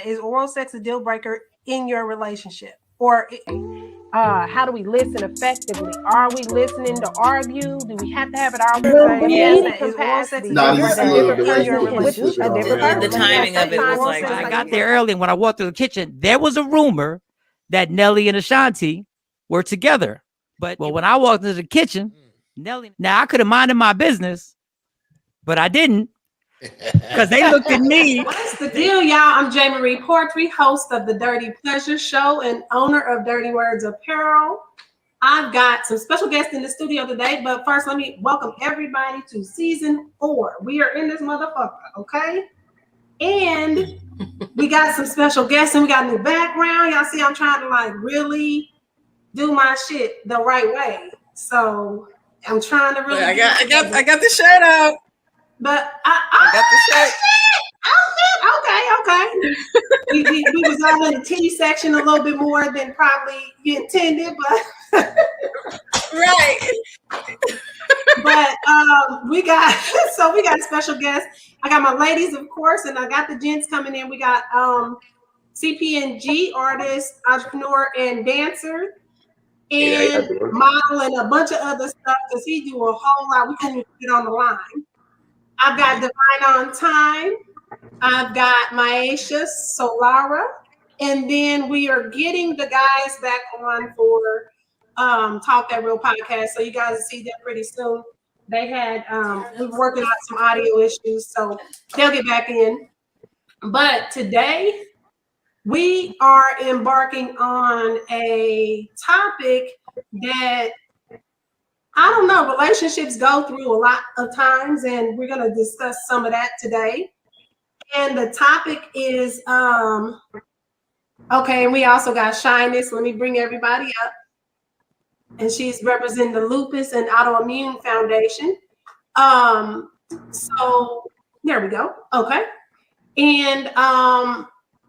that, is oral sex a deal breaker in your relationship? Or how do we listen effectively? Are we listening to argue? Do we have to have it our way? Yes, is oral sex a deal breaker in your relationship? The timing of it was like, I got there early, and when I walked through the kitchen, there was a rumor that Nelly and Ashanti were together. But when I walked into the kitchen, Nelly, now I could have minded my business, but I didn't, because they looked at me. What's the deal, y'all? I'm Jamie Marie Portry, host of the Dirty Pleasure Show and owner of Dirty Words Apparel. I've got some special guests in the studio today, but first let me welcome everybody to season 4. We are in this motherfucker, okay? And we got some special guests and we got a new background. Y'all see I'm trying to like really do my shit the right way. So I'm trying to really I got the shirt out. But I got the shirt. Okay. we was all in the titty section a little bit more than probably you intended, but right. But we got special guests. I got my ladies, of course, and I got the gents coming in. We got CPNG, artist, entrepreneur, and dancer, and model, and a bunch of other stuff because he do a whole lot. We couldn't even get on the line. I've got Divine on Time. I've got Maisha Solara. And then we are getting the guys back on for Talk That Real podcast. So you guys will see them pretty soon. They had, we were working out some audio issues, so they'll get back in. But today, we are embarking on a topic that I don't know, relationships go through a lot of times, and we're going to discuss some of that today. And the topic is, okay, and we also got Shyness. Let me bring everybody up. And she's representing the Lupus and Autoimmune Foundation. So there we go. Okay. And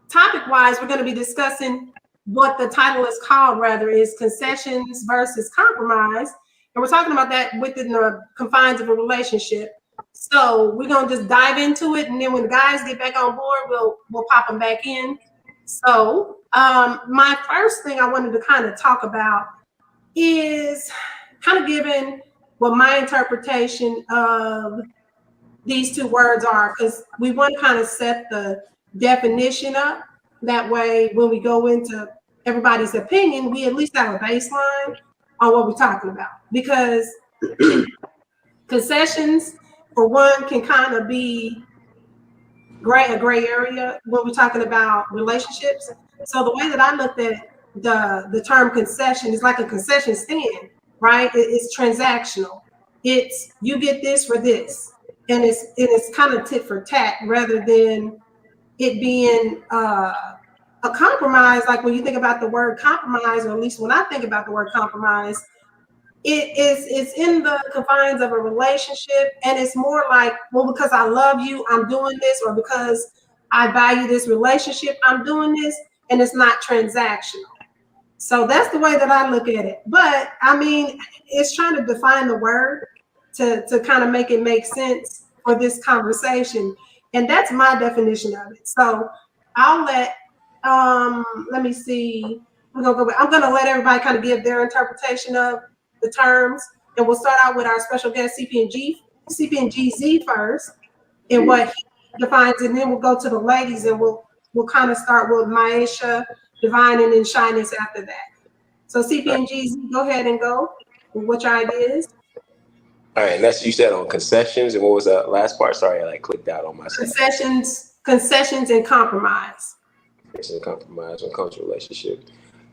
topic-wise, we're going to be discussing what the title is called, rather, is concessions versus compromise. And we're talking about that within the confines of a relationship. So we're gonna just dive into it, and then when the guys get back on board, we'll pop them back in. So my first thing I wanted to kind of talk about is kind of giving what my interpretation of these two words are, because we want to kind of set the definition up. That way, when we go into everybody's opinion, we at least have a baseline on what we're talking about, because concessions, for one, can kind of be a gray area when we're talking about relationships. So the way that I looked at the term concession is like a concession stand, right? It's transactional. It's you get this for this, and it's kind of tit for tat rather than it being a compromise. Like when you think about the word compromise, or at least when I think about the word compromise, it's in the confines of a relationship, and it's more like, well, because I love you, I'm doing this, or because I value this relationship, I'm doing this, and it's not transactional. So that's the way that I look at it. But I mean, it's trying to define the word to kind of make it make sense for this conversation, and that's my definition of it. So I'll let me see. I'm gonna let everybody kind of give their interpretation of the terms, and we'll start out with our special guest CPNGZ first, and what he defines, and then we'll go to the ladies, and we'll kind of start with Maisha, Divine, and then Shyness after that. So CPNGZ, go ahead and go with what your idea is. All right, and that's you said on concessions, and what was the last part? Sorry, I clicked out on myself. Concessions and compromise. Concessions and compromise when it comes to relationship.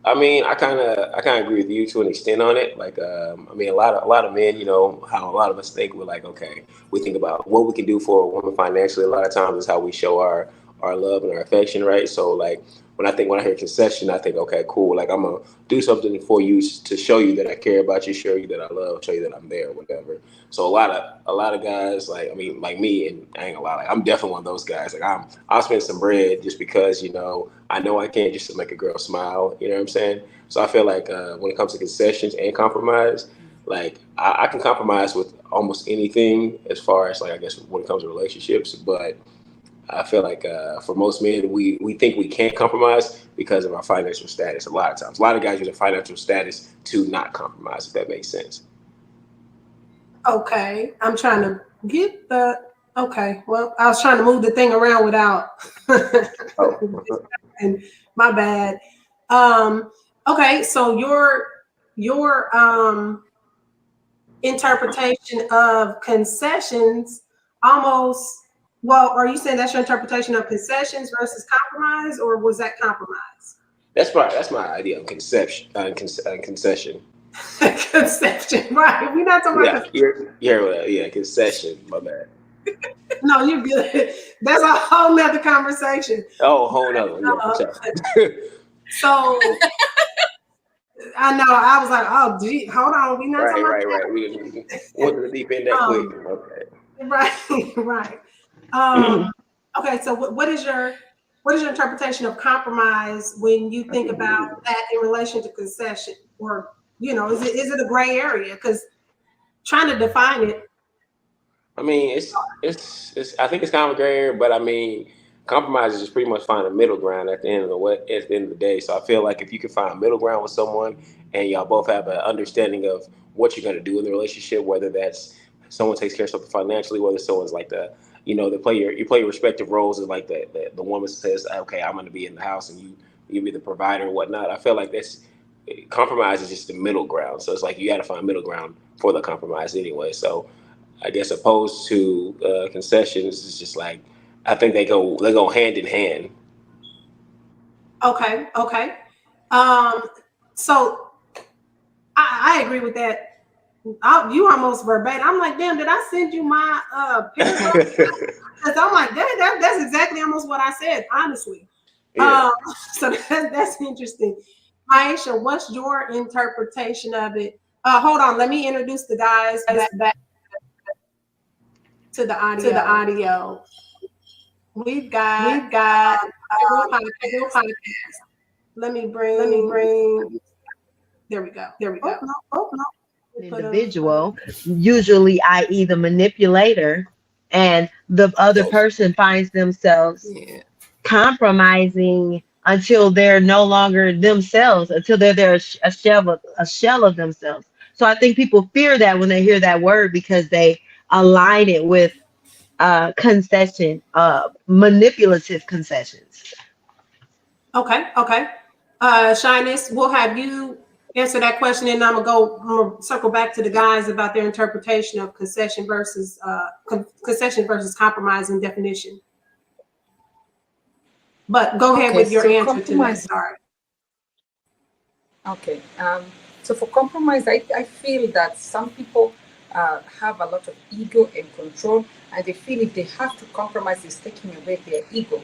I mean, I kind of agree with you to an extent on it. Like, I mean, a lot of men, you know, how a lot of us think we're like, okay, we think about what we can do for a woman financially. A lot of times is how we show our love and our affection, right? So, like, when I hear concession, I think, okay, cool. Like, I'm gonna do something for you to show you that I care about you, show you that I love, show you that I'm there, whatever. So a lot of guys, like, I mean, like me, and I ain't gonna lie, like, I'm definitely one of those guys. Like, I'll spend some bread just because, you know I can't, just to make a girl smile. You know what I'm saying? So I feel like when it comes to concessions and compromise, like I can compromise with almost anything as far as, like, I guess when it comes to relationships, but I feel like for most men, we think we can't compromise because of our financial status. A lot of times, a lot of guys use their financial status to not compromise. If that makes sense. Okay, I'm trying to get the. Okay, well, I was trying to move the thing around without. And my bad. Okay, so your interpretation of concessions almost. Well, are you saying that's your interpretation of concessions versus compromise, or was that compromise? That's my idea of concession. Concession. Conception, right? We're not talking about. Yeah, concession. My bad. No, you're good. That's a whole nother conversation. Oh, whole nother. Yeah, so I know I was like, oh, gee, hold on, we not talking about right. We went to the deep end that quick. Okay. Right. Okay, so what is your interpretation of compromise when you think about that in relation to concession, or is it a gray area? Because trying to define it. I mean, it's I think it's kind of a gray area, but I mean, compromise is just pretty much find a middle ground at the end of the day. So I feel like if you can find a middle ground with someone and y'all both have an understanding of what you're going to do in the relationship, whether that's someone takes care of something financially, whether someone's like you play your respective roles, as like the woman says, okay, I'm going to be in the house and you be the provider and whatnot. I feel like compromise is just the middle ground. So it's like you got to find middle ground for the compromise anyway. So I guess opposed to concessions, it's just like I think they go hand in hand. Okay. So I agree with that. You almost verbatim. I'm like, damn, did I send you my paragraph? Because I'm like, that's exactly almost what I said, honestly. Yeah. So that's interesting. Aisha, what's your interpretation of it? Hold on, let me introduce the guys back to the audio. We've got a real podcast. Let me bring. There we go. Oh no. Individual, usually i.e. the manipulator, and the other person finds themselves compromising until they're no longer themselves, until they're a shell of themselves. So I think people fear that when they hear that word because they align it with concession, manipulative concessions. Okay. Shyness, we'll have you answer that question, and I'm gonna circle back to the guys about their interpretation of concession versus compromise and definition. But go ahead with your answer to that. Sorry. Okay. So for compromise, I feel that some people have a lot of ego and control, and they feel if they have to compromise, it's taking away their ego.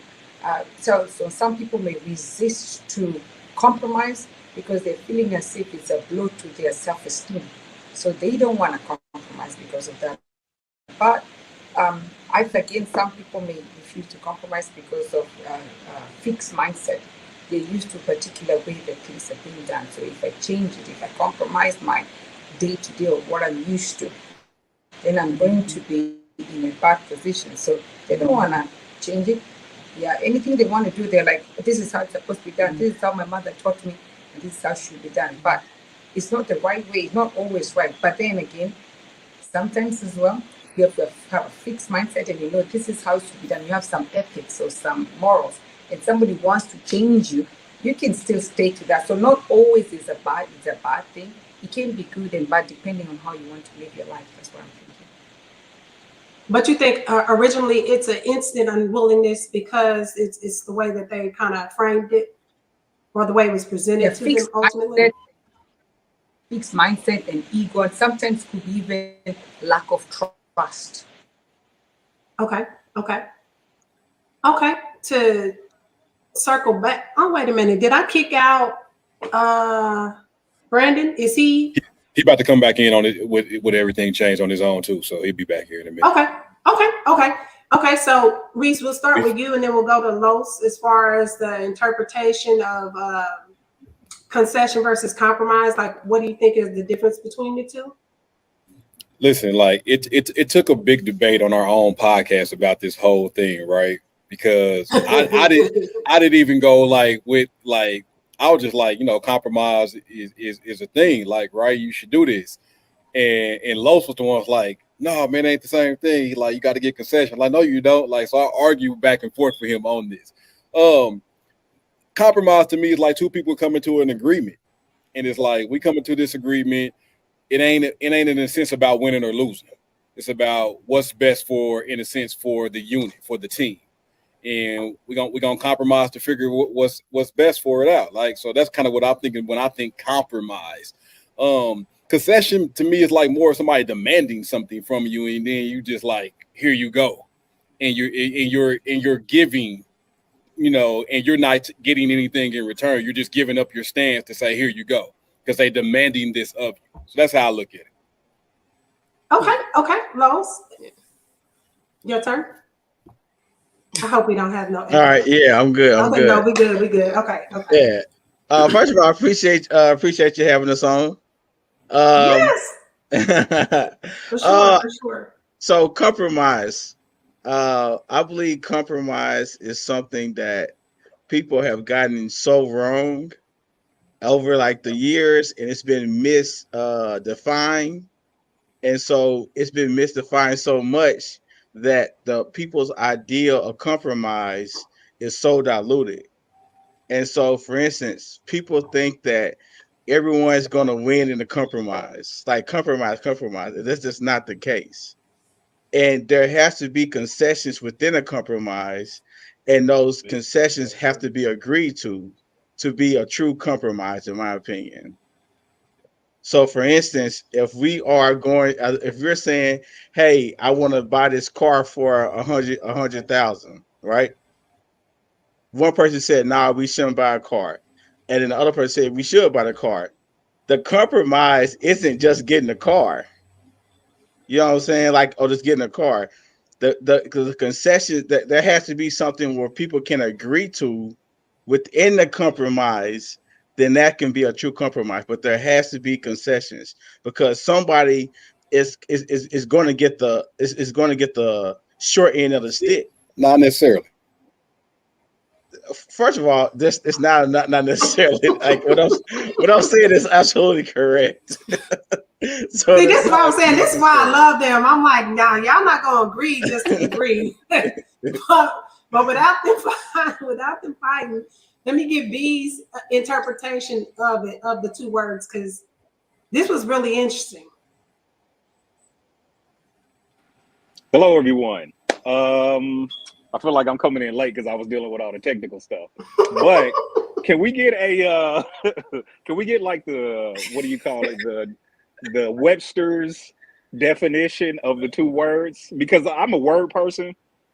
So some people may resist to compromise because they're feeling as if it's a blow to their self-esteem. So they don't want to compromise because of that. But again, some people may refuse to compromise because of fixed mindset. They're used to a particular way that things are being done. So if I change it, if I compromise my day-to-day or what I'm used to, then I'm going to be in a bad position. So they don't want to change it. Yeah, anything they want to do, they're like, this is how it's supposed to be done. This is how my mother taught me, and this is how it should be done. But it's not the right way. It's not always right. But then again, sometimes as well, you have to have a fixed mindset, and this is how it should be done. You have some ethics or some morals, and somebody wants to change you, you can still stay to that. So not always is a bad thing. It can be good and bad depending on how you want to live your life. That's what I'm thinking. But you think originally it's an instant unwillingness because it's the way that they kind of framed it, or the way it was presented to them ultimately? Fixed mindset and ego, and sometimes could be even lack of trust. Okay. To circle back. Oh, wait a minute. Did I kick out Brandon? Is he? He about to come back in on it with everything changed on his own too. So he'll be back here in a minute. Okay. So Reese, we'll start with you, and then we'll go to Los as far as the interpretation of concession versus compromise. Like, what do you think is the difference between the two? Listen, like it took a big debate on our own podcast about this whole thing, right? because I didn't even go like with like I was just like, you know, compromise is a thing, like, right, you should do this. And Los was the one like, no, man, it ain't the same thing. Like, you got to get concession. Like, no, you don't. Like, so I argue back and forth with him on this. Compromise to me is like two people coming to an agreement. And it's like, we come into this agreement. It ain't in a sense about winning or losing. It's about what's best for, in a sense, for the unit, for the team. And we're gonna compromise to figure what's best for it out. Like, so that's kind of what I'm thinking when I think compromise. Concession to me is like more somebody demanding something from you, and then you just like, here you go, and you're giving, you know, and you're not getting anything in return. You're just giving up your stance to say, here you go, because they're demanding this of you. So that's how I look at it. Okay, Lois, your turn. I hope we don't have no. All right, yeah, I'm good. I'm good. No, we good. Okay. Yeah. First of all, I appreciate you having us on. Yes. For sure. So compromise. I believe compromise is something that people have gotten so wrong over like the years, and it's been misdefined. And so it's been misdefined so much that the people's idea of compromise is so diluted. And so, for instance, people think that everyone's going to win in the compromise, like compromise. That's just not the case. And there has to be concessions within a compromise, and those concessions have to be agreed to be a true compromise, in my opinion. So, for instance, if you're saying, "Hey, I want to buy this car for 100,000," right? One person said, "Nah, we shouldn't buy a car," and then the other person said, "We should buy the car." The compromise isn't just getting a car. You know what I'm saying? Like, oh, just getting a car. The concession, that there has to be something where people can agree to within the compromise. Then that can be a true compromise. But there has to be concessions, because somebody is going to get the short end of the stick. Not necessarily. First of all, this it's not necessarily like what I'm saying is absolutely correct. So see, this is what I'm saying. This is why I love them. I'm like, nah, y'all not gonna agree just to agree. but without them fighting, let me give B's interpretation of the two words, because this was really interesting. Hello, everyone. I feel like I'm coming in late because I was dealing with all the technical stuff. But can we get like the, what do you call it, the Webster's definition of the two words? Because I'm a word person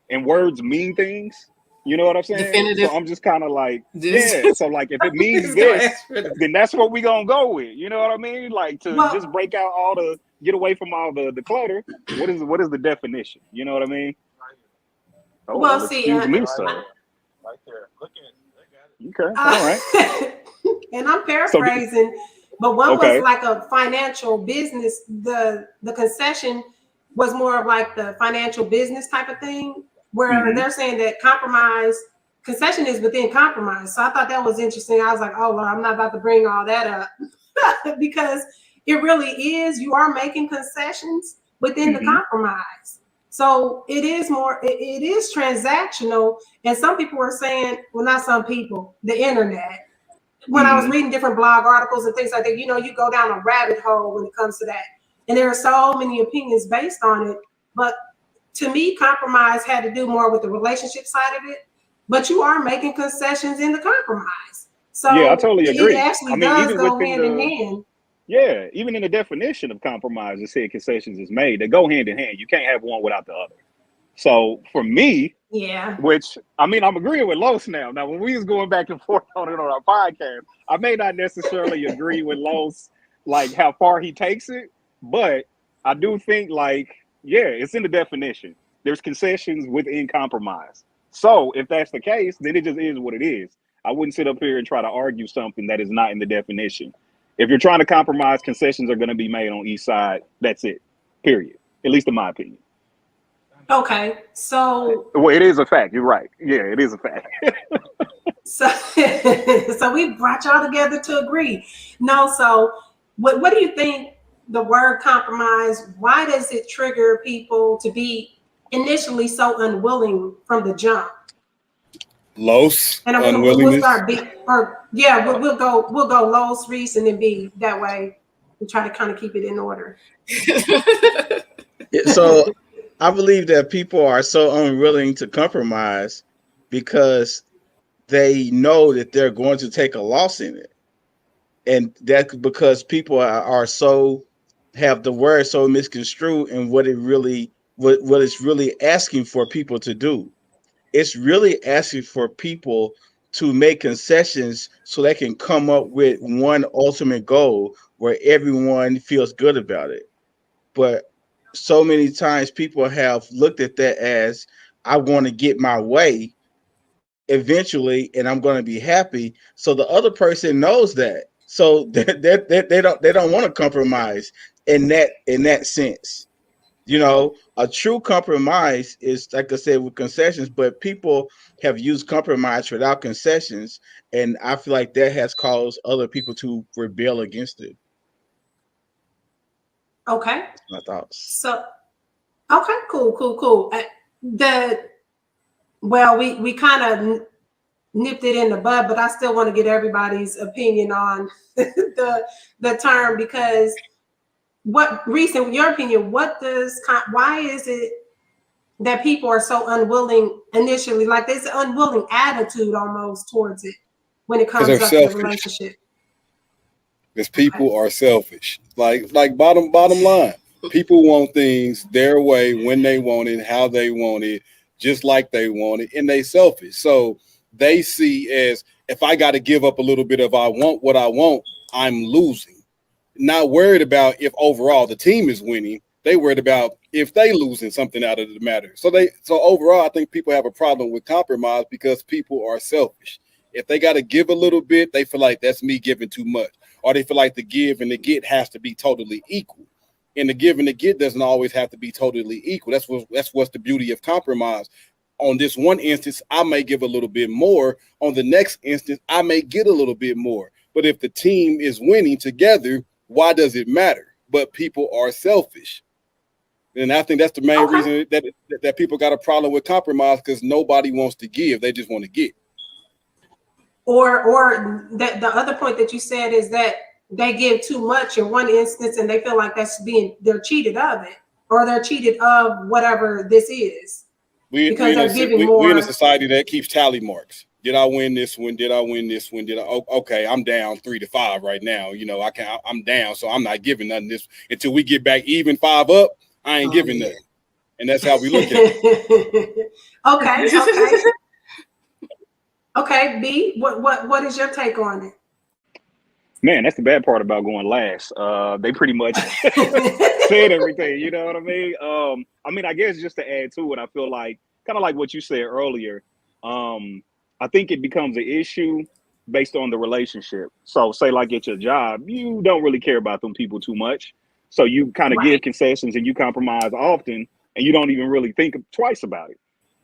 and words mean things. You know what I'm saying? Definitive. So I'm just kind of like, yeah. So like, if it means this, then that's what we gonna go with. You know what I mean? Like, to just break out get away from all the clutter. What is the definition? You know what I mean? Oh, well, see, me, sir. Right there. Look at it. Okay. All right. And I'm paraphrasing, but one was like a financial business. The concession was more of like the financial business type of thing, where they're saying that concession is within compromise. So I thought that was interesting. I was like, oh, well, I'm not about to bring all that up because it really is. You are making concessions within the compromise. So it is transactional. And some people were saying, well, not some people, the internet. When I was reading different blog articles and things like that, you know, you go down a rabbit hole when it comes to that. And there are so many opinions based on it. But to me, compromise had to do more with the relationship side of it. But you are making concessions in the compromise. So yeah, I totally agree. It actually does go hand in hand. Yeah, even in the definition of compromise, it said concessions is made. They go hand in hand. You can't have one without the other. So for me, which, I mean, I'm agreeing with Los now. Now, when we was going back and forth on it on our podcast, I may not necessarily agree with Los, like how far he takes it, but I do think, like, yeah, it's in the definition. There's concessions within compromise. So if that's the case, then it just is what it is. I wouldn't sit up here and try to argue something that is not in the definition. If you're trying to compromise, concessions are going to be made on each side. That's it. Period. At least in my opinion. Okay, so Well, it is a fact. You're right. Yeah, it is a fact. so so we brought y'all together to agree. No, so what do you think the word compromise? Why does it trigger people to be initially so unwilling from the jump? Los, And we'll unwillingness. start B, or yeah, we'll go Los, Reese, and then B. That way, we try to kind of keep it in order. So I believe that people are so unwilling to compromise because they know that they're going to take a loss in it. And that's because people are so have the word so misconstrued in what it really what it's really asking for people to do. It's really asking for people to make concessions so they can come up with one ultimate goal where everyone feels good about it. But so many times people have looked at that as I want to get my way eventually and I'm going to be happy. So the other person knows that. So they don't want to compromise in that sense. You know, a true compromise is like I said with concessions, but people have used compromise without concessions, and I feel like that has caused other people to rebel against it. Okay. That's my thoughts. So, okay, cool. We kind of nipped it in the bud, but I still want to get everybody's opinion on the term, because Reese, in your opinion, why is it that people are so unwilling initially? Like there's an unwilling attitude almost towards it when it comes up to the relationship. Because people are selfish. Like bottom line. People want things their way, when they want it, how they want it, just like they want it, and they selfish. So they see as if I got to give up a little bit of I want what I want, I'm losing. Not worried about if overall the team is winning. They worried about if they losing something out of the matter. So overall, I think people have a problem with compromise because people are selfish. If they got to give a little bit, they feel like that's me giving too much. Or they feel like the give and the get has to be totally equal. And the give and the get doesn't always have to be totally equal. That's what's the beauty of compromise. On this one instance, I may give a little bit more. On the next instance, I may get a little bit more. But if the team is winning together, why does it matter? But people are selfish. And I think that's the main reason that people got a problem with compromise, because nobody wants to give. They just want to get. Or that the other point that you said is that they give too much in one instance and they feel like they're cheated of it, or they're cheated of whatever this is. We're in a society that keeps tally marks. Did I win this one? Did I win this one? Okay, I'm down 3-5 right now. You know, I'm down, so I'm not giving nothing this until we get back even 5 up. I ain't giving nothing. And that's how we look at it. Okay. Okay, B, what is your take on it? Man, that's the bad part about going last. They pretty much said everything, you know what I mean? I guess just to add to it, I feel like kind of like what you said earlier. I think it becomes an issue based on the relationship. So say like at your job, you don't really care about them people too much. So you kind of give concessions and you compromise often, and you don't even really think twice about it.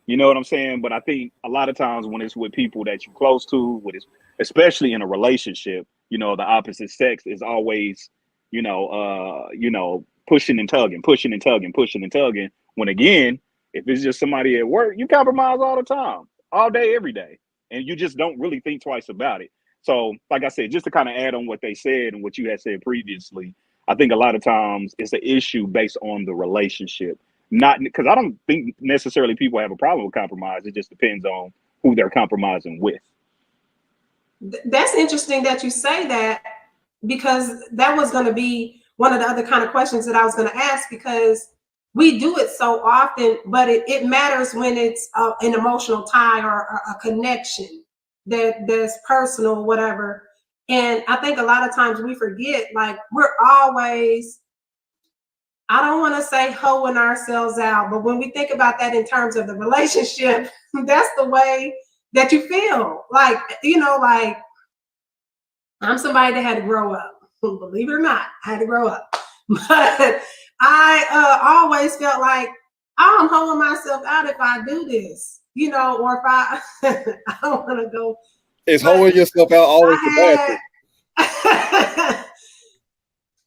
You know what I'm saying? But I think a lot of times when it's with people that you're close to, especially in a relationship, you know, the opposite sex is always, pushing and tugging. When again, if it's just somebody at work, you compromise all the time, all day, every day. And you just don't really think twice about it. So, like I said, just to kind of add on what they said and what you had said previously, I think a lot of times it's an issue based on the relationship. Not because I don't think necessarily people have a problem with compromise. It just depends on who they're compromising with. That's interesting that you say that, because that was going to be one of the other kind of questions that I was going to ask, because we do it so often, but it matters when it's an emotional tie or a connection that's personal, whatever. And I think a lot of times we forget, like we're always, I don't want to say hoeing ourselves out, but when we think about that in terms of the relationship, that's the way that you feel. Like, like I'm somebody that had to grow up. Believe it or not, I had to grow up. But I always felt like I'm holding myself out if I do this, you know, or if I I don't want to go. Is holding yourself out always the bad thing?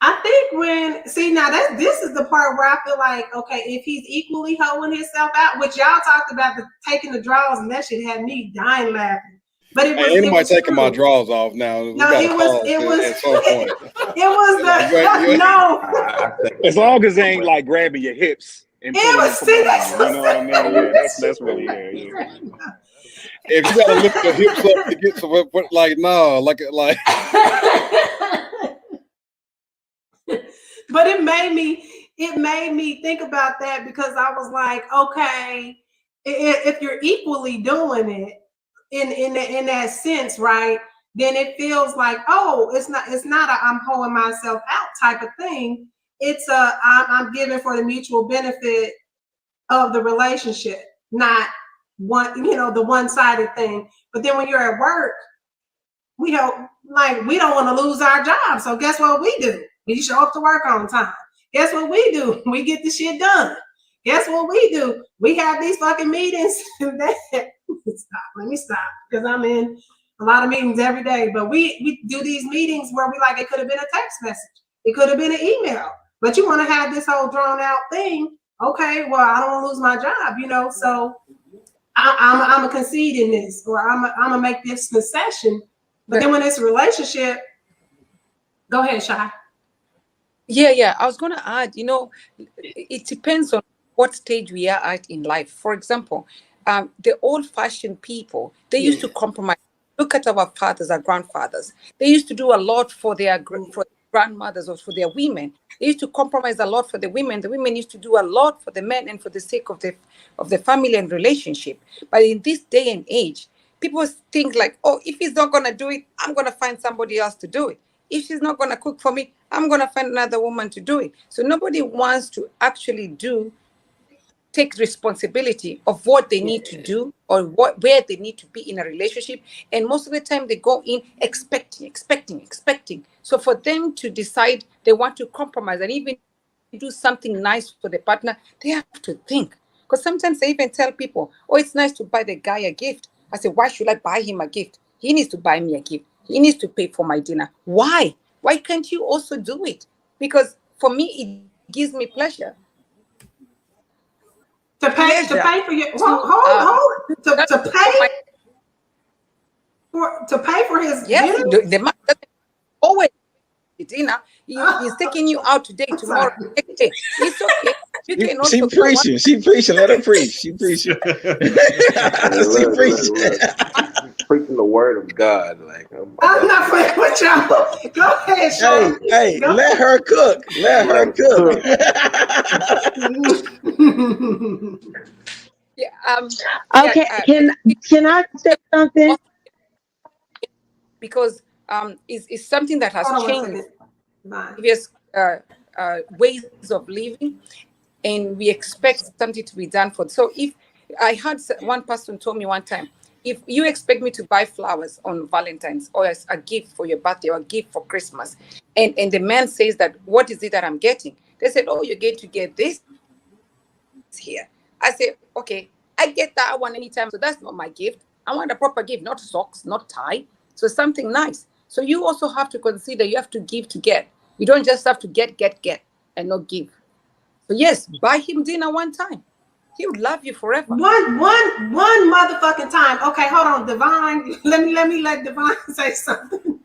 I think this is the part where I feel like, okay, if he's equally holding himself out, which y'all talked about taking the draws, and that shit had me dying laughing. But it was. Ain't nobody taking my drawers off now. No, it was at some point. It was no. As long as they ain't like grabbing your hips and pulling you from behind, you know what I mean? Yeah, that's really yeah. If you gotta lift your hips up to get to like no, like. But it made me think about that, because I was like, okay, if you're equally doing it in that sense, right, then it feels like, oh, it's not a I'm holding myself out type of thing. It's a I'm giving for the mutual benefit of the relationship, not the one-sided thing. But then when you're at work, we don't want to lose our job. So guess what we do? We show up to work on time. Guess what we do? We get the shit done. Guess what we do? We have these fucking meetings. Let me stop, because I'm in a lot of meetings every day. But we do these meetings where it could have been a text message. It could have been an email. But you want to have this whole drawn out thing. Okay, well, I don't want to lose my job, so I'm a concede in this, or I'm a make this concession. But then when it's a relationship, go ahead, Shai. Yeah. I was going to add, it depends on what stage we are at in life. For example, the old-fashioned people, they used to compromise. Look at our fathers, our grandfathers. They used to do a lot for their grandmothers or for their women. They used to compromise a lot for the women. The women used to do a lot for the men and for the sake of the family and relationship. But in this day and age, people think like, oh, if he's not going to do it, I'm going to find somebody else to do it. If she's not going to cook for me, I'm going to find another woman to do it. So nobody wants to actually take responsibility of what they need to do or where they need to be in a relationship. And most of the time they go in expecting. So for them to decide they want to compromise and even do something nice for the partner, they have to think. Because sometimes they even tell people, oh, it's nice to buy the guy a gift. I say, why should I buy him a gift? He needs to buy me a gift. He needs to pay for my dinner. Why? Why can't you also do it? Because for me, it gives me pleasure. To pay for your to pay for his dinner? The man doesn't always dinner. He's taking you out today, tomorrow, next day. It's okay. You can also She preaching. Let her preach. She preaching. She preaching. Preaching the word of God. I'm not playing with y'all. Go ahead, Sean. Hey, let her cook. Let her cook. Okay, can I say something? Because it's something that has changed previous ways of living, and we expect something to be done for. So if I had one person told me one time, if you expect me to buy flowers on Valentine's or as a gift for your birthday or a gift for Christmas, and the man says that, what is it that I'm getting? They said, oh, you're going to get this here. I said, okay, I get that one anytime. So that's not my gift. I want a proper gift, not socks, not tie. So something nice. So you also have to consider you have to give to get. You don't just have to get and not give. So yes, buy him dinner one time. He would love you forever. One motherfucking time. Okay, hold on, Divine. Let me let Divine say something.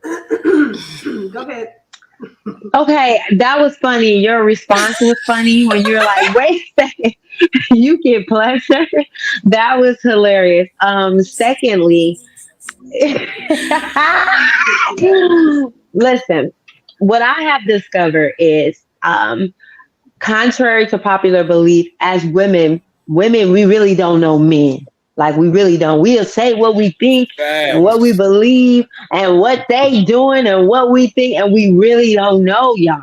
Go ahead. Okay, that was funny. Your response was funny when you're like, wait a second, you get pleasure. That was hilarious. Secondly, listen, what I have discovered is, contrary to popular belief, as women, we really don't know men. Like, we really don't. We'll say what we think and what we believe and what they doing and what we think, and we really don't know, y'all.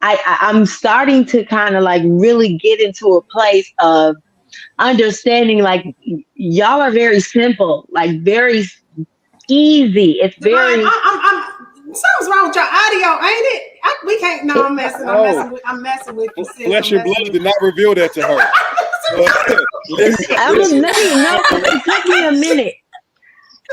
I'm starting to kind of like really get into a place of understanding, like, y'all are very simple, like very easy. It's very. Something's wrong with your audio, ain't it? We can't. No, I'm messing. I'm messing with you. Sis. Flesh and blood did not reveal that to her. It took me a minute.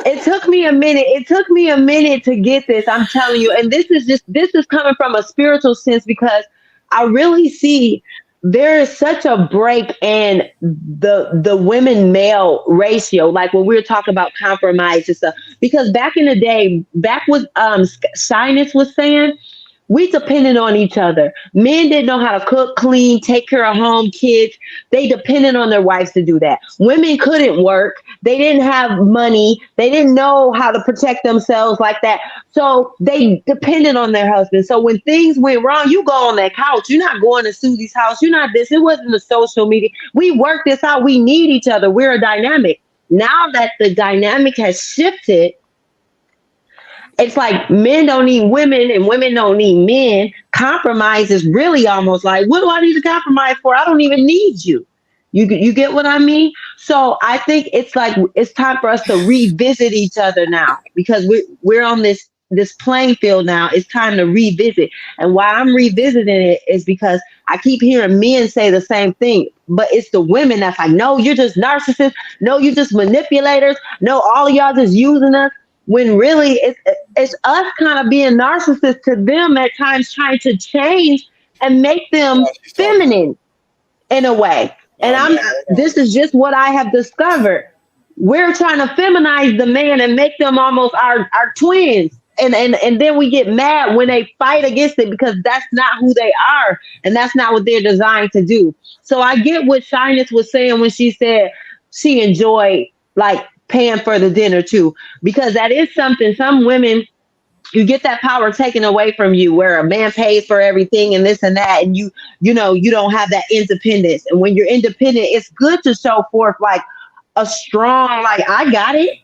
It took me a minute. It took me a minute to get this. I'm telling you. And this is coming from a spiritual sense, because I really see there is such a break in the women male ratio. Like when we were talking about compromise and stuff, because back in the day, back with Shyness was saying, we depended on each other. Men didn't know how to cook, clean, take care of home, kids. They depended on their wives to do that. Women couldn't work. They didn't have money. They didn't know how to protect themselves like that. So they depended on their husband. So when things went wrong, you go on that couch. You're not going to Susie's house. You're not this. It wasn't the social media. We work this out. We need each other. We're a dynamic. Now that the dynamic has shifted, it's like men don't need women and women don't need men. Compromise is really almost like, what do I need to compromise for? I don't even need you. You get what I mean? So I think it's like it's time for us to revisit each other now, because we're on this playing field now. It's time to revisit. And why I'm revisiting it is because I keep hearing men say the same thing, but it's the women that's like, no, you're just narcissists. No, you're just manipulators. No, all of y'all just using us. When really it's us kind of being narcissists to them at times, trying to change and make them feminine in a way. And this is just what I have discovered. We're trying to feminize the man and make them almost our twins. And then we get mad when they fight against it, because that's not who they are. And that's not what they're designed to do. So I get what Shyness was saying when she said she enjoyed like paying for the dinner too, because that is something. Some women, you get that power taken away from you, where a man pays for everything and this and that, and you don't have that independence. And when you're independent, it's good to show forth like a strong, like, I got it,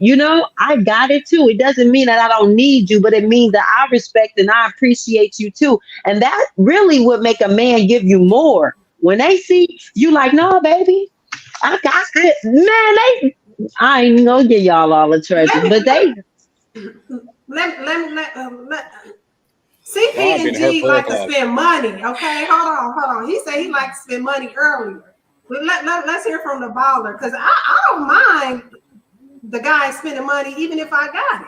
I got it too. It doesn't mean that I don't need you, but it means that I respect and I appreciate you too. And that really would make a man give you more. When they see you like, no, baby, I got it, man, I ain't gonna give y'all all the treasures, but they CP and G like to spend money. Okay, hold on. He said he likes to spend money earlier. But let's hear from the baller, because I don't mind the guy spending money even if I got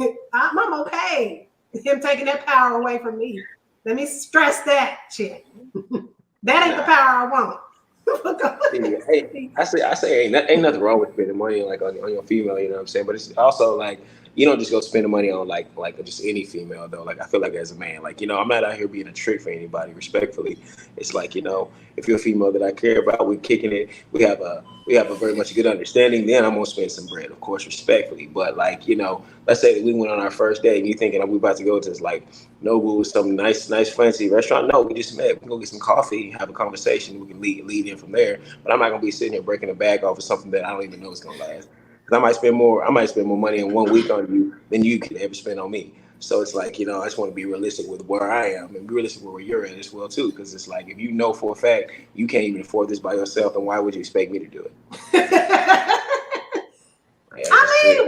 it. I'm okay. Him taking that power away from me. Let me stress that shit. That ain't the power I want. Hey, I say ain't nothing wrong with spending money like on your female, you know what I'm saying? But it's also like, you don't just go spending money on like just any female though. Like I feel like as a man, like, I'm not out here being a trick for anybody, respectfully. It's like, if you're a female that I care about, we're kicking it, we have a very much good understanding, then I'm gonna spend some bread, of course, respectfully. But like, let's say that we went on our first date and you thinking we about to go to this like Nobu, some nice fancy restaurant. No, we just met. We can go get some coffee, have a conversation. We can lead in from there. But I'm not gonna be sitting here breaking a bag off of something that I don't even know is gonna last. Because I might spend more money in 1 week on you than you could ever spend on me. So it's like, I just want to be realistic with where I am and be realistic with where you're at as well too. Because it's like, if you know for a fact you can't even afford this by yourself, then why would you expect me to do it?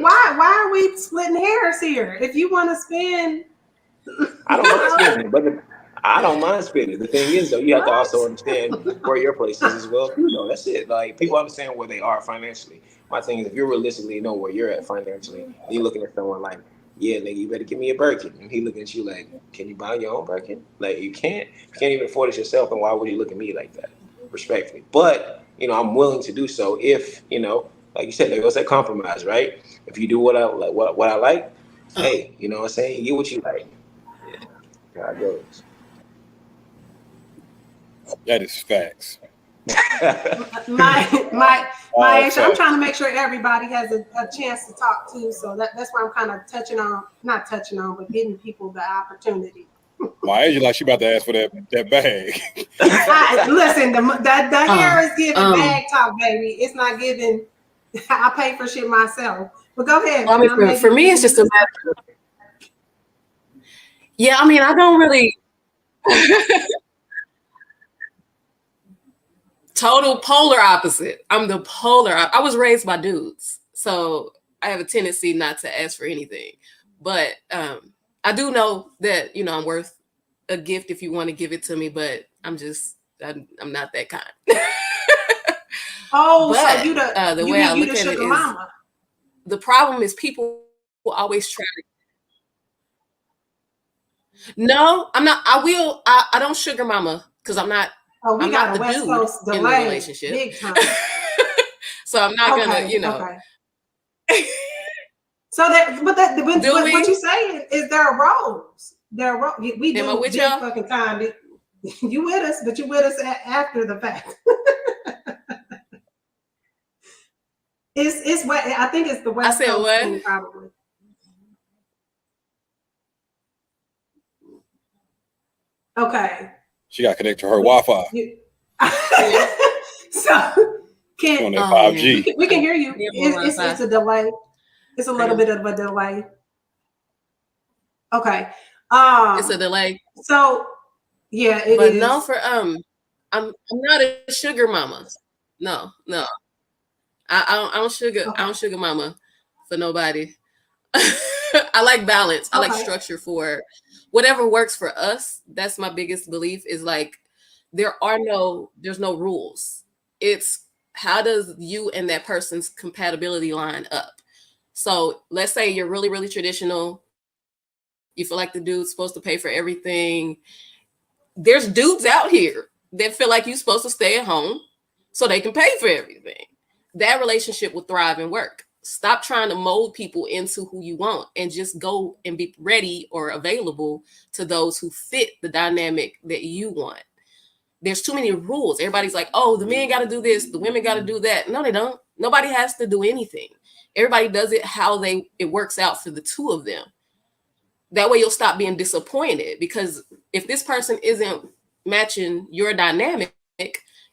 Why are we splitting hairs here? If you want to spend, I don't mind spending, but I don't mind spending. The thing is, though, you have to also understand where your place is as well too. Though that's it. Like, people understand where they are financially. My thing is, if you realistically know where you're at financially, and you're looking at someone like, yeah, nigga, you better give me a Birkin, and he looking at you like, can you buy your own Birkin? Like, you can't even afford it yourself, and why would you look at me like that? Respectfully, but I'm willing to do so if like you said, there goes that compromise, right? If you do what I like, what I like, hey, you know what I'm saying? You get what you like. Yeah, God goes. That is facts. my I'm trying to make sure everybody has a chance to talk too. So that's why I'm kind of not touching on, but giving people the opportunity. My Asia, like she about to ask for that bag. Listen, the hair is giving bag talk, baby. It's not giving. I pay for shit myself. But go ahead. Well, I mean, for me, it's just a matter of, I don't really. Total polar opposite. I'm the polar. I was raised by dudes, so I have a tendency not to ask for anything. But I do know that I'm worth a gift if you want to give it to me, but I'm not that kind. Oh, but, so the you way I mean you look the at it sugar is, mama? the problem is people will always try to. No, I'm not. I don't sugar mama because I'm not. Oh, we I'm got not a the West dude Coast in the delay, relationship. big time. So I'm not gonna, Okay. So but Do what we? you saying is there are roles. We Am I do with big y'all? fucking time. You with us, but you with us after the fact. It's what I think it's the West Coast what? thing probably. Okay. She got connected to her Wi-Fi. So on that 5G. We can hear you. It's a delay. It's a little bit of a delay. Okay. It's a delay. So yeah, it but is. No, for I'm not a sugar mama. No. I don't sugar. Okay. I don't sugar mama for nobody. I like balance. I like structure for whatever works for us. That's my biggest belief is like there's no rules. It's how does you and that person's compatibility line up? So let's say you're really, really traditional. You feel like the dude's supposed to pay for everything. There's dudes out here that feel like you're supposed to stay at home so they can pay for everything. That relationship will thrive and work. Stop trying to mold people into who you want and just go and be ready or available to those who fit the dynamic that you want. There's too many rules. Everybody's like, oh, the men got to do this, the women got to do that. No, they don't. Nobody has to do anything. Everybody does it how it works out for the two of them. That way you'll stop being disappointed, because if this person isn't matching your dynamic,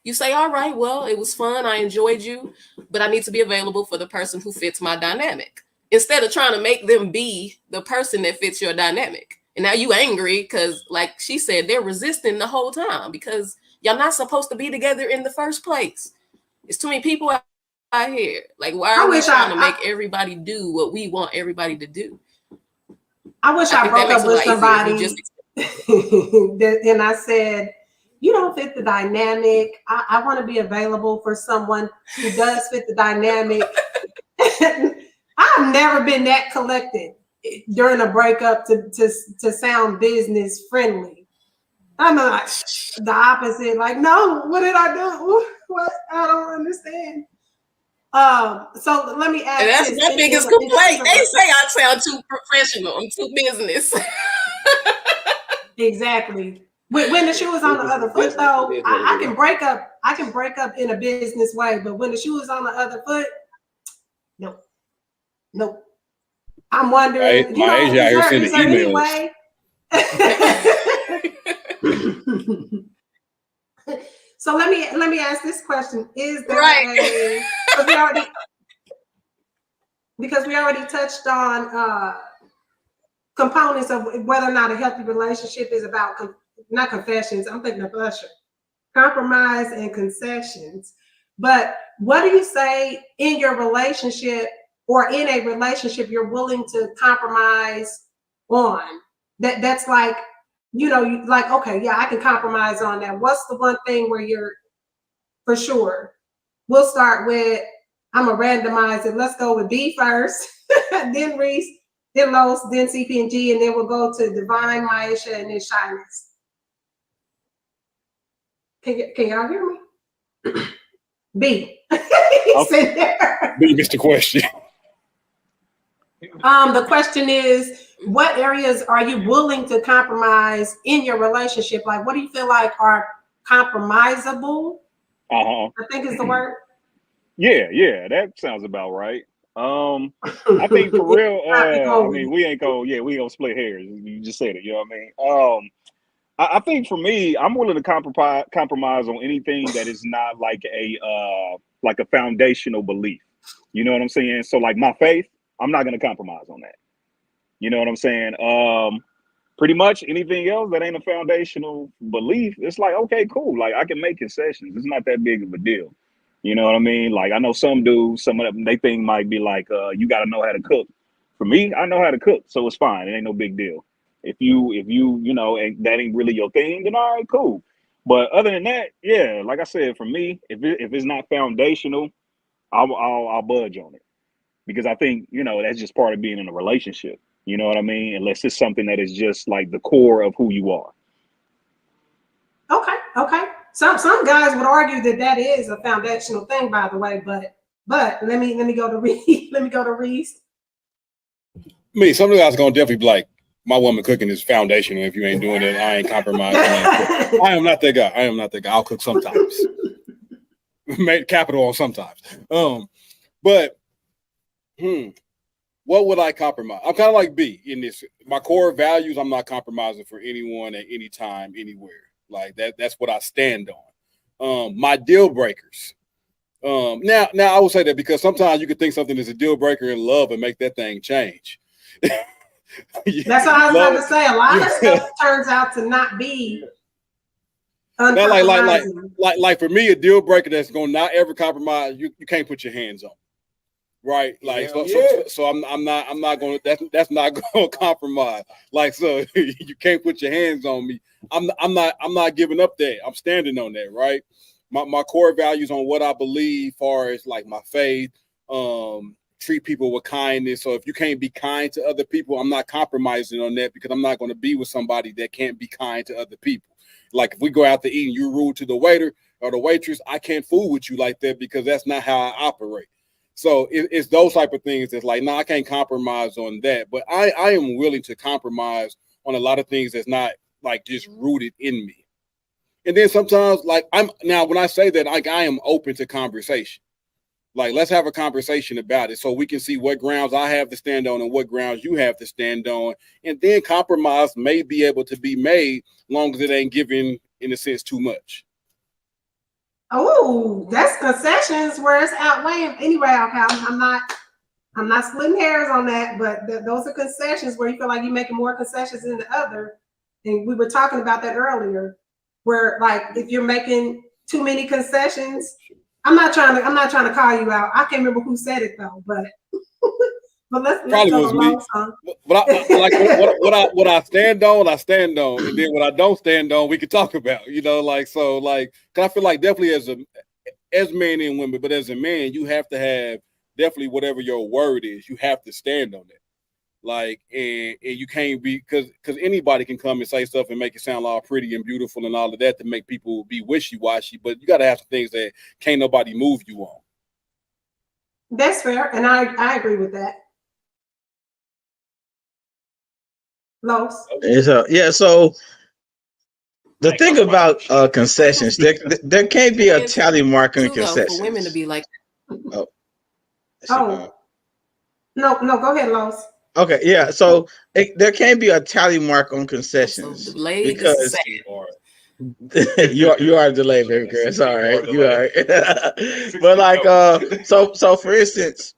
you say, all right, well, it was fun. I enjoyed you, but I need to be available for the person who fits my dynamic, instead of trying to make them be the person that fits your dynamic. And now you angry because, like she said, they're resisting the whole time because y'all not supposed to be together in the first place. It's too many people out here. Like, why are we trying to make everybody do what we want everybody to do? I wish I broke up with somebody and I said, you don't fit the dynamic. I want to be available for someone who does fit the dynamic. I've never been that collected during a breakup to sound business friendly. I'm like the opposite. Like, no, what did I do? What? I don't understand. So let me ask. And that's my biggest complaint. They say I sound too professional. I'm too business. Exactly. When the shoe is on the other foot, though, I can break up. I can break up in a business way, but when the shoe is on the other foot, nope. I'm wondering. My agent out here sending emails. So let me ask this question: is there because we already touched on components of whether or not a healthy relationship is about not confessions. I'm thinking of Usher, compromise and concessions. But what do you say in your relationship or in a relationship you're willing to compromise on? That's like, like, okay, yeah, I can compromise on that. What's the one thing where you're for sure? We'll start with, I'm gonna randomize it. Let's go with B first, then Reese, then Los, then CP&G, and then we'll go to Divine, Maisha, and then Shyness. Can y'all hear me? B. B missed the question. The question is, what areas are you willing to compromise in your relationship? Like, what do you feel like are compromisable? I think is the word. Yeah, that sounds about right. I think for real, I mean, we ain't gonna split hairs. You just said it, you know what I mean? I think for me, I'm willing to compromise on anything that is not like a foundational belief. You know what I'm saying? So like my faith, I'm not gonna compromise on that. You know what I'm saying? Pretty much anything else that ain't a foundational belief, it's like, okay, cool. Like I can make concessions. It's not that big of a deal. You know what I mean? Like I know some dudes, some of them, they think might be like, you got to know how to cook. For me, I know how to cook, so it's fine. It ain't no big deal. If you and that ain't really your thing, then all right, cool. But other than that, yeah, like I said, for me, if it's not foundational, I'll budge on it, because I think that's just part of being in a relationship. You know what I mean? Unless it's something that is just like the core of who you are. Okay. Some guys would argue that is a foundational thing, by the way. But let me go to Reese. Let me go to Reese. Me, some of the guys gonna definitely be like, my woman cooking is foundational. If you ain't doing it, I ain't compromising. I am not that guy. I'll cook sometimes. Made capital on sometimes. But what would I compromise? I'm kind of like B in this. My core values, I'm not compromising for anyone at any time, anywhere. Like that's what I stand on. My deal breakers. Now I will say that because sometimes you could think something is a deal breaker in love and make that thing change. That's what I was about to say. A lot of stuff turns out to not be uncompromising. Like for me, a deal breaker that's gonna not ever compromise. You can't put your hands on, right? Like so I'm not gonna. That's not gonna compromise. Like so, you can't put your hands on me. I'm not giving up that. I'm standing on that, right? My core values on what I believe, far as like my faith. Treat people with kindness. So if you can't be kind to other people, I'm not compromising on that, because I'm not going to be with somebody that can't be kind to other people. Like if we go out to eat and you're rude to the waiter or the waitress, I can't fool with you like that, because that's not how I operate. So it's those type of things that's like, no, I can't compromise on that. But I am willing to compromise on a lot of things that's not like just rooted in me. And then sometimes like when I say that, like I am open to conversation. Like, let's have a conversation about it so we can see what grounds I have to stand on and what grounds you have to stand on. And then compromise may be able to be made, long as it ain't giving, in a sense, too much. Oh, that's concessions where it's outweighing. Anyway, okay, I'm not splitting hairs on that, but those are concessions where you feel like you're making more concessions than the other. And we were talking about that earlier, where like if you're making too many concessions. I'm not trying to call you out. I can't remember who said it though, but let's probably go was me. But what I stand on, and then what I don't stand on, we can talk about. So I feel like definitely as men and women, but as a man, you have to have definitely whatever your word is. You have to stand on it. Like, and you can't be, because anybody can come and say stuff and make it sound all pretty and beautiful and all of that to make people be wishy-washy, but you got to have some things that can't nobody move you on. That's fair, and I agree with that. Los? So the thing about concessions, there can't be a tally mark on concessions. For women to be like, no, go ahead, Los. Okay, yeah. So there can't be a tally mark on concessions because you are delayed, baby girl. It's all right. You are. But like, so for instance,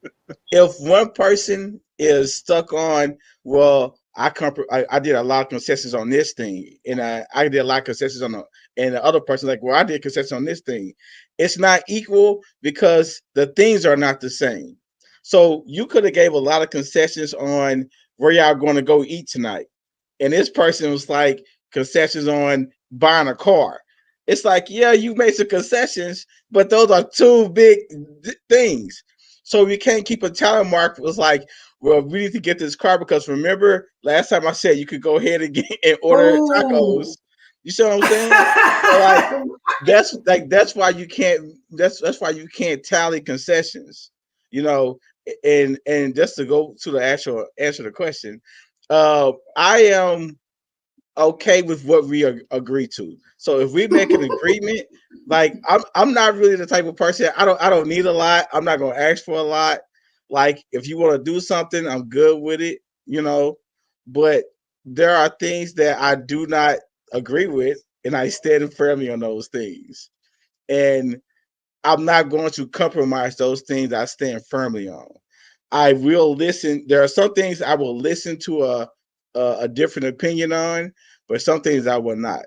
if one person is stuck on, well, I did a lot of concessions on this thing, and I did a lot of concessions on and the other person like, well, I did concessions on this thing. It's not equal because the things are not the same. So you could have gave a lot of concessions on where y'all going to go eat tonight. And this person was like concessions on buying a car. It's like, yeah, you made some concessions, but those are two big things. So we can't keep a tally mark. It was like, well, we need to get this car because remember last time I said you could go ahead and order tacos. You see what I'm saying? So that's why you can't. That's why you can't tally concessions. And just to go to the actual answer to the question, I am okay with what we agree to. So if we make an agreement, like I'm not really the type of person. I don't need a lot. I'm not gonna ask for a lot. Like if you want to do something, I'm good with it. But there are things that I do not agree with, and I stand firmly on those things. And I'm not going to compromise those things I stand firmly on. I will listen. There are some things I will listen to a different opinion on, but some things I will not.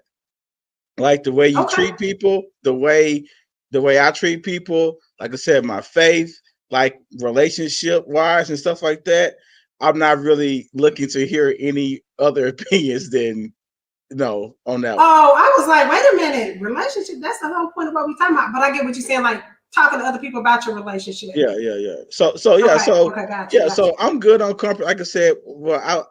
Like the way you treat people, the way I treat people, like I said, my faith, like relationship wise and stuff like that. I'm not really looking to hear any other opinions than on that one. Oh, I was like, wait a minute, relationship, that's the whole point of what we're talking about. But I get what you're saying, like talking to other people about your relationship. Yeah. So I'm good on compromise. Like I said, well,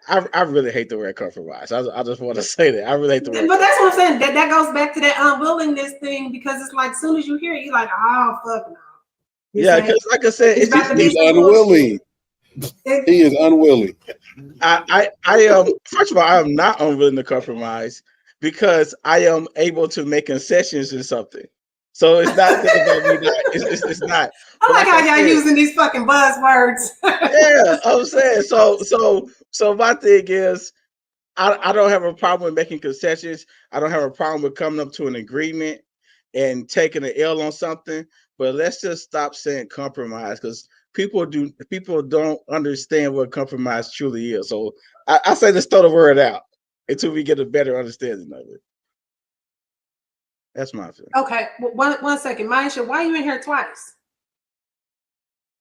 I really hate the word compromise. I just want to say that I really hate the word. But that's what I'm saying. That goes back to that unwillingness thing, because it's like, as soon as you hear it, you're like, oh fuck no. Yeah, because like I said, he's unwilling. He is unwilling. I first of all, I am not unwilling to compromise because I am able to make concessions in something. So it's not it's not. I like how y'all using these fucking buzzwords. Yeah, I'm saying so my thing is I don't have a problem with making concessions. I don't have a problem with coming up to an agreement and taking an L on something, but let's just stop saying compromise, because people don't understand what compromise truly is. So I say let's throw the word out until we get a better understanding of it. That's my feeling. Okay, one second, Maisha, why are you in here twice?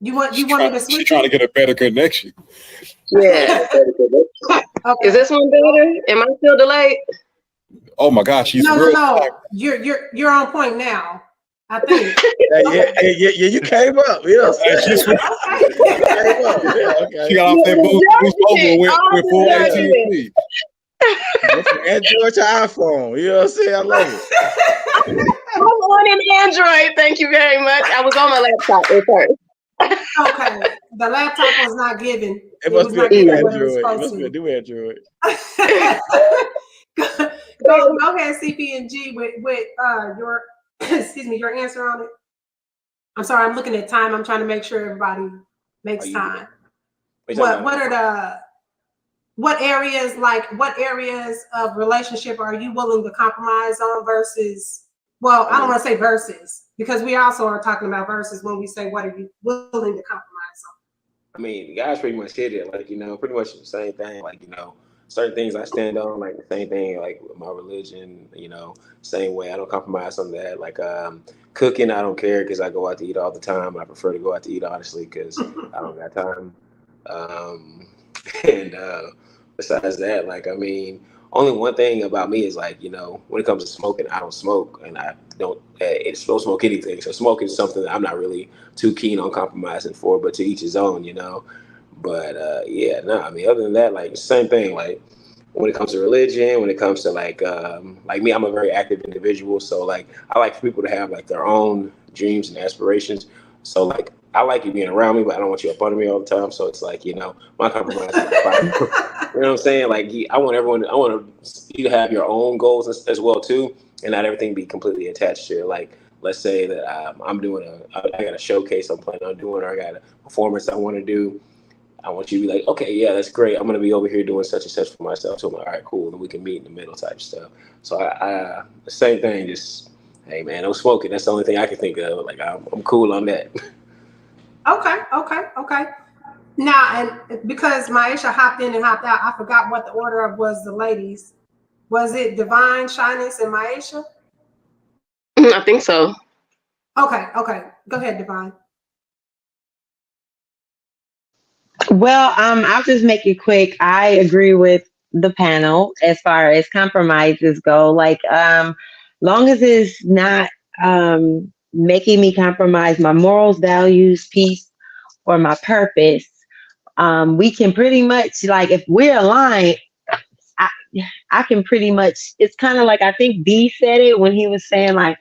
You want me to switch? She's trying to get a better connection. Yeah. Okay. Is this one better? Am I still delayed? Oh my gosh, she's no. You're on point now, I think. Yeah, you came up. Yeah, she got off that boost over with full AT&T. From Android to iPhone. You know what I'm saying? I love it. I'm on an Android. Thank you very much. I was on my laptop at first. Okay, the laptop was not given. It must be a new Android. It must be a new Android. Go ahead, CP and G, with your your answer on it. I'm sorry, I'm looking at time. I'm trying to make sure everybody makes time. What areas of relationship are you willing to compromise on versus? Well, I don't want to say versus, because we also are talking about versus when we say what are you willing to compromise on. I mean, the guys pretty much hit it, like, pretty much the same thing. Like, certain things I stand on, like the same thing, like with my religion, same way. I don't compromise on that. Like cooking, I don't care because I go out to eat all the time. I prefer to go out to eat, honestly, because I don't got time. And besides that, like, I mean, only one thing about me is, like, when it comes to smoking, I don't smoke, and I don't smoke anything. So smoking is something that I'm not really too keen on compromising for, but to each his own, But I mean, other than that, like, same thing. Like, when it comes to religion, when it comes to like me, I'm a very active individual. So like, I like for people to have like their own dreams and aspirations. So like, I like you being around me, but I don't want you up under me all the time. So it's like, my compromise. You know what I'm saying? Like, I want you to have your own goals as well too, and not everything be completely attached to it. Like, let's say that I got a showcase I'm planning on doing, or I got a performance I want to do. I want you to be like, okay, yeah, that's great. I'm going to be over here doing such and such for myself. So I'm like, all right, cool. Then we can meet in the middle type stuff. So I the same thing, just, hey, man, no smoking. That's the only thing I can think of. Like, I'm cool on that. Okay. Now, and because Maisha hopped in and hopped out, I forgot what the order was the ladies. Was it Divine, Shyness, and Maisha? I think so. Okay. Go ahead, Divine. Well, I'll just make it quick. I agree with the panel as far as compromises go. Like, long as it's not making me compromise my morals, values, peace, or my purpose, we can pretty much, like, if we're aligned, I can pretty much, it's kind of like, I think B said it when he was saying, like,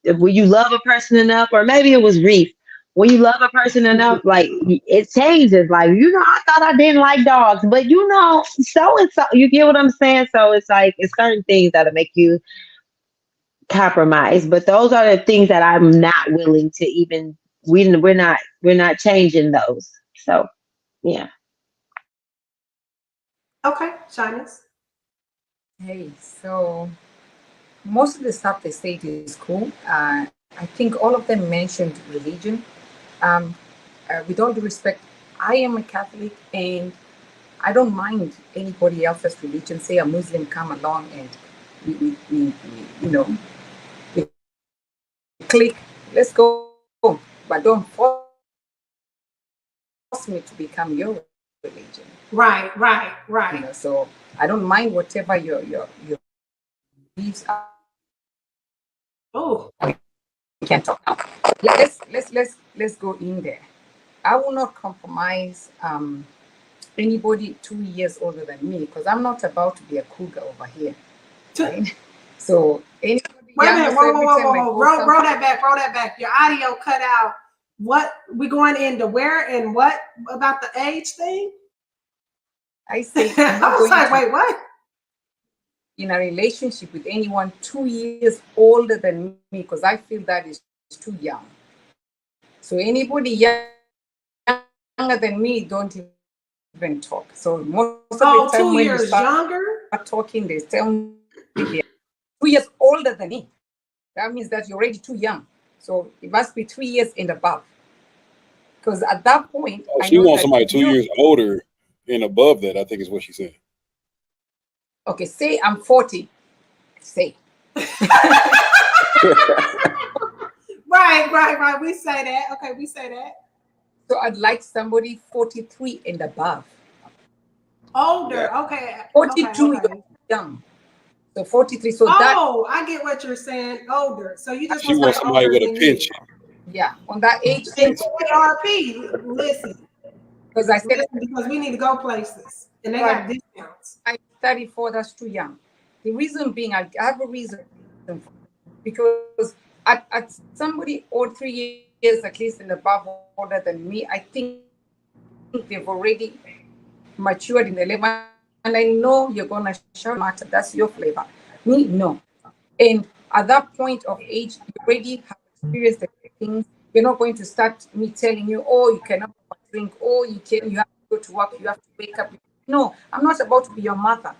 when you love a person enough, or maybe it was Reef, when you love a person enough, like, it changes. Like, I thought I didn't like dogs, but so and so, you get what I'm saying? So it's like, it's certain things that'll make you compromise, but those are the things that I'm not willing to even, we're not changing those. So, yeah. Okay, Shyness. Hey, so most of the stuff they said is cool. I think all of them mentioned religion. With all due respect, I am a Catholic, and I don't mind anybody else's religion. Say a Muslim come along and we click, let's go, but don't force me to become your religion. Right. You know, so I don't mind whatever your beliefs are. Oh, We can talk now. Let's go in there. I will not compromise anybody 2 years older than me, because I'm not about to be a cougar over here. Right? So anybody. Wait a minute, whoa. Roll that back. Your audio cut out. What, we going into where and what about the age thing? I say I was like, wait, what? In a relationship with anyone 2 years older than me, because I feel that is too young. So anybody younger than me, don't even talk. So most of the time 2 when years you start younger? talking, they tell me they're 2 years older than me. That means that you're already too young. So it must be 3 years and above. Because at that point, she wants somebody 2 years older and above that, I think is what she said. Okay, say I'm 40. Say. Right. We say that. Okay, we say that. So I'd like somebody 43 and above. Older, okay. 42 okay. is young. So 43. So I get what you're saying. Older. So you just want somebody with a pension. Yeah, on that age. And RP, listen. Because I said because we need to go places. And they got discounts. I'm 34, that's too young. The reason being, I have a reason. Because at somebody or 3 years at least and above older than me, I think they've already matured in the level. And I know you're going to shout matter. That's your flavor. Me, no. And at that point of age, you already have experienced the things. You're not going to start me telling you, oh, you cannot drink, oh, you have to go to work, you have to wake up. No, I'm not about to be your mother.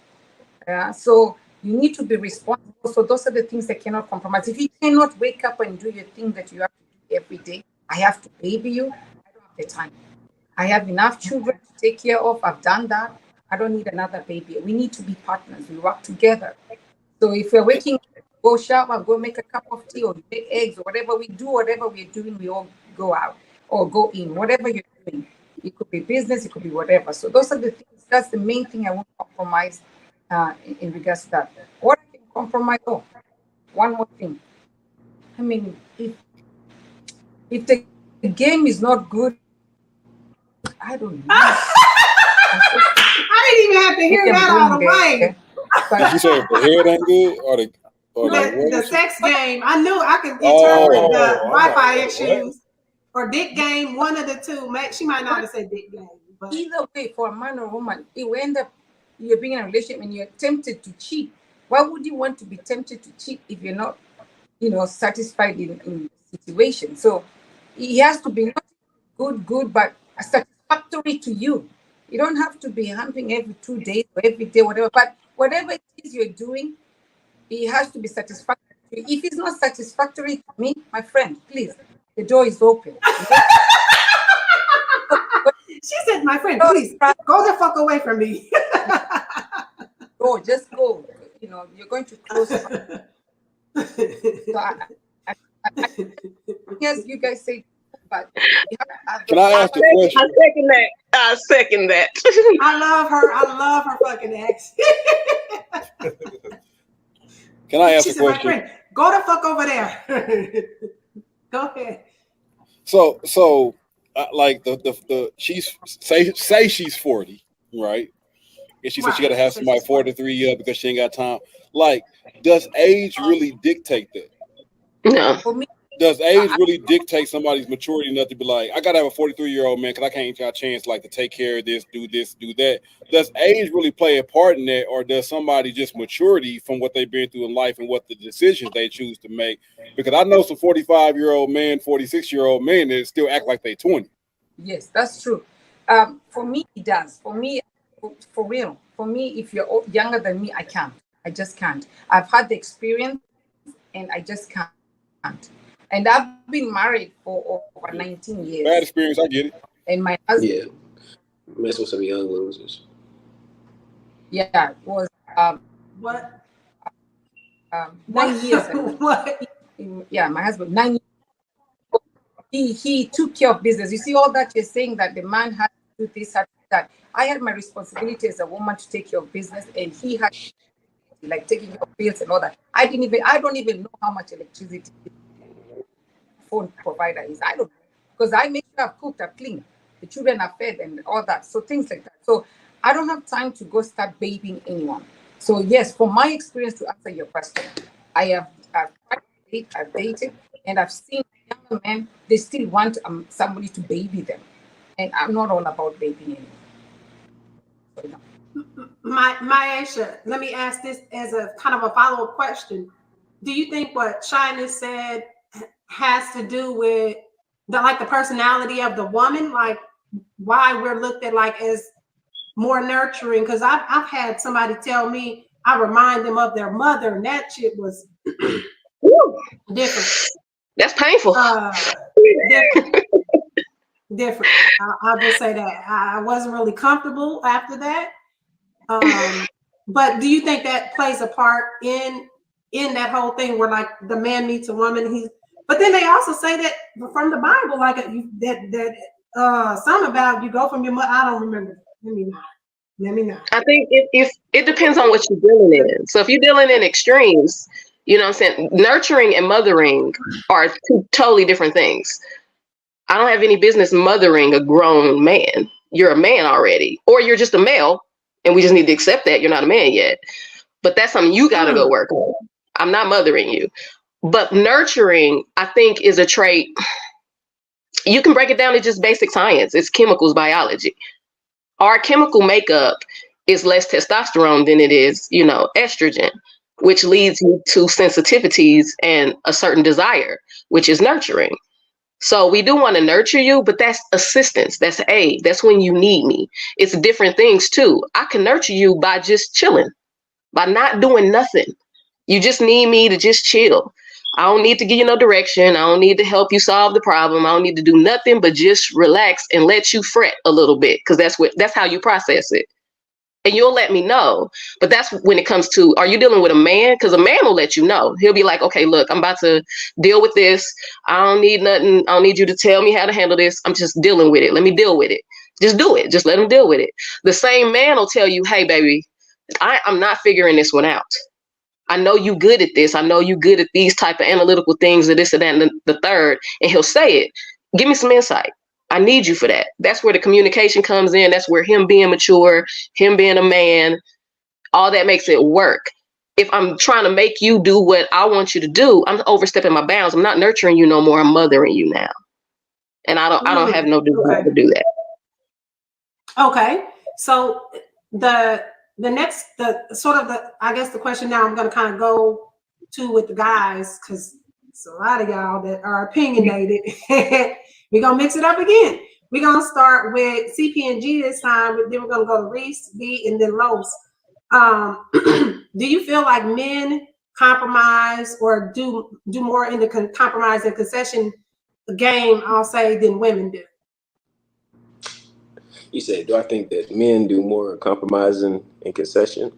So you need to be responsible. So those are the things that cannot compromise. If you cannot wake up and do your thing that you have to do every day, I have to baby you. I don't have the time. I have enough children to take care of. I've done that. I don't need another baby. We need to be partners. We work together. So if we're waking up, go shower, go make a cup of tea or make eggs or whatever we do, whatever we're doing, we all go out or go in, whatever you're doing. It could be business, it could be whatever. So those are the things. That's the main thing I won't compromise in regards to that. What I can compromise? Oh, one more thing. I mean, if the game is not good, I don't know. I didn't even have to hear that all the way. Did you say if the head ain't good or the sex game? I knew I could interpret the Wi-Fi issues or dick game. One of the two. She might not have said dick game. But either way, for a man or woman, it will end up you're being in a relationship and you're tempted to cheat. Why would you want to be tempted to cheat if you're not, satisfied in the situation? So it has to be not good, but satisfactory to you. You don't have to be humping every 2 days or every day, whatever. But whatever it is you're doing, it has to be satisfactory. If it's not satisfactory to me, my friend, please, the door is open. She said, my friend, please, go the fuck away from me. Go, just go. You're going to close. So yes, you guys say, but can I ask a question? I second that. I love her fucking ex. Can I ask she a said, question? My friend, go the fuck over there. Go ahead. So like she's say she's 40, right? And she said she got to have somebody 43 because she ain't got time. Like, does age really dictate that? No. For me, does age really dictate somebody's maturity enough to be like, I gotta have a 43-year-old man because I can't get a chance to take care of this, do that? Does age really play a part in that, or does somebody just maturity from what they've been through in life and what the decisions they choose to make? Because I know some 45-year-old men, 46-year-old men that still act like they're 20. Yes, that's true. For me, it does. For me, for real. For me, if you're younger than me, I can't. I just can't. I've had the experience, and I just can't. And I've been married for over 19 years. Bad experience, I get it. And my husband. Yeah. Mess with some young losers. Yeah, it was what? 9 years ago. What? Yeah, my husband, 9 years ago. He took care of business. You see all that you're saying that the man has to do this, that I had my responsibility as a woman to take care of business, and he had like taking care of bills and all that. I don't even know how much electricity phone provider is. I don't know, because I make sure I've cooked, I've cleaned, the children are fed and all that. So things like that. So I don't have time to go start babying anyone. So yes, from my experience, to answer your question, I've dated, and I've seen younger men, they still want somebody to baby them. And I'm not all about babying anymore. So, no. Aisha, let me ask this as a kind of a follow-up question. Do you think what Shyness said has to do with the personality of the woman, like why we're looked at like as more nurturing? Because I've had somebody tell me I remind them of their mother, and that shit was different. That's painful. Different. I'll just say that I wasn't really comfortable after that. But do you think that plays a part in that whole thing where like the man meets a woman? But then they also say that from the Bible, like some about you go from your mother. I don't remember. Let me not. I think if it depends on what you're dealing in. So if you're dealing in extremes, you know what I'm saying? Nurturing and mothering are two totally different things. I don't have any business mothering a grown man. You're a man already, or you're just a male, and we just need to accept that you're not a man yet. But that's something you got to go work on. I'm not mothering you. But nurturing, I think, is a trait. You can break it down to just basic science. It's chemicals, biology. Our chemical makeup is less testosterone than it is, estrogen, which leads you to sensitivities and a certain desire, which is nurturing. So we do want to nurture you, but that's assistance. That's aid. That's when you need me. It's different things too. I can nurture you by just chilling, by not doing nothing. You just need me to just chill. I don't need to give you no direction. I don't need to help you solve the problem. I don't need to do nothing but just relax and let you fret a little bit, because that's how you process it. And you'll let me know. But that's when it comes to, are you dealing with a man? Because a man will let you know. He'll be like, okay, look, I'm about to deal with this. I don't need nothing. I don't need you to tell me how to handle this. I'm just dealing with it. Let me deal with it. Just do it. Just let him deal with it. The same man will tell you, hey, baby, I'm not figuring this one out. I know you good at this. I know you good at these type of analytical things, or this and that and the third. And he'll say it. Give me some insight. I need you for that. That's where the communication comes in. That's where him being mature, him being a man, all that makes it work. If I'm trying to make you do what I want you to do, I'm overstepping my bounds. I'm not nurturing you no more. I'm mothering you now. And I don't have no desire to do that. Okay. So the question now I'm going to kind of go to with the guys, because it's a lot of y'all that are opinionated. We're going to mix it up again. We're going to start with CP&G this time, but then we're going to go to Reese, B, and then Los. Do you feel like men compromise or do more in the compromise and concession game, I'll say, than women do? You said, do I think that men do more compromising and concession?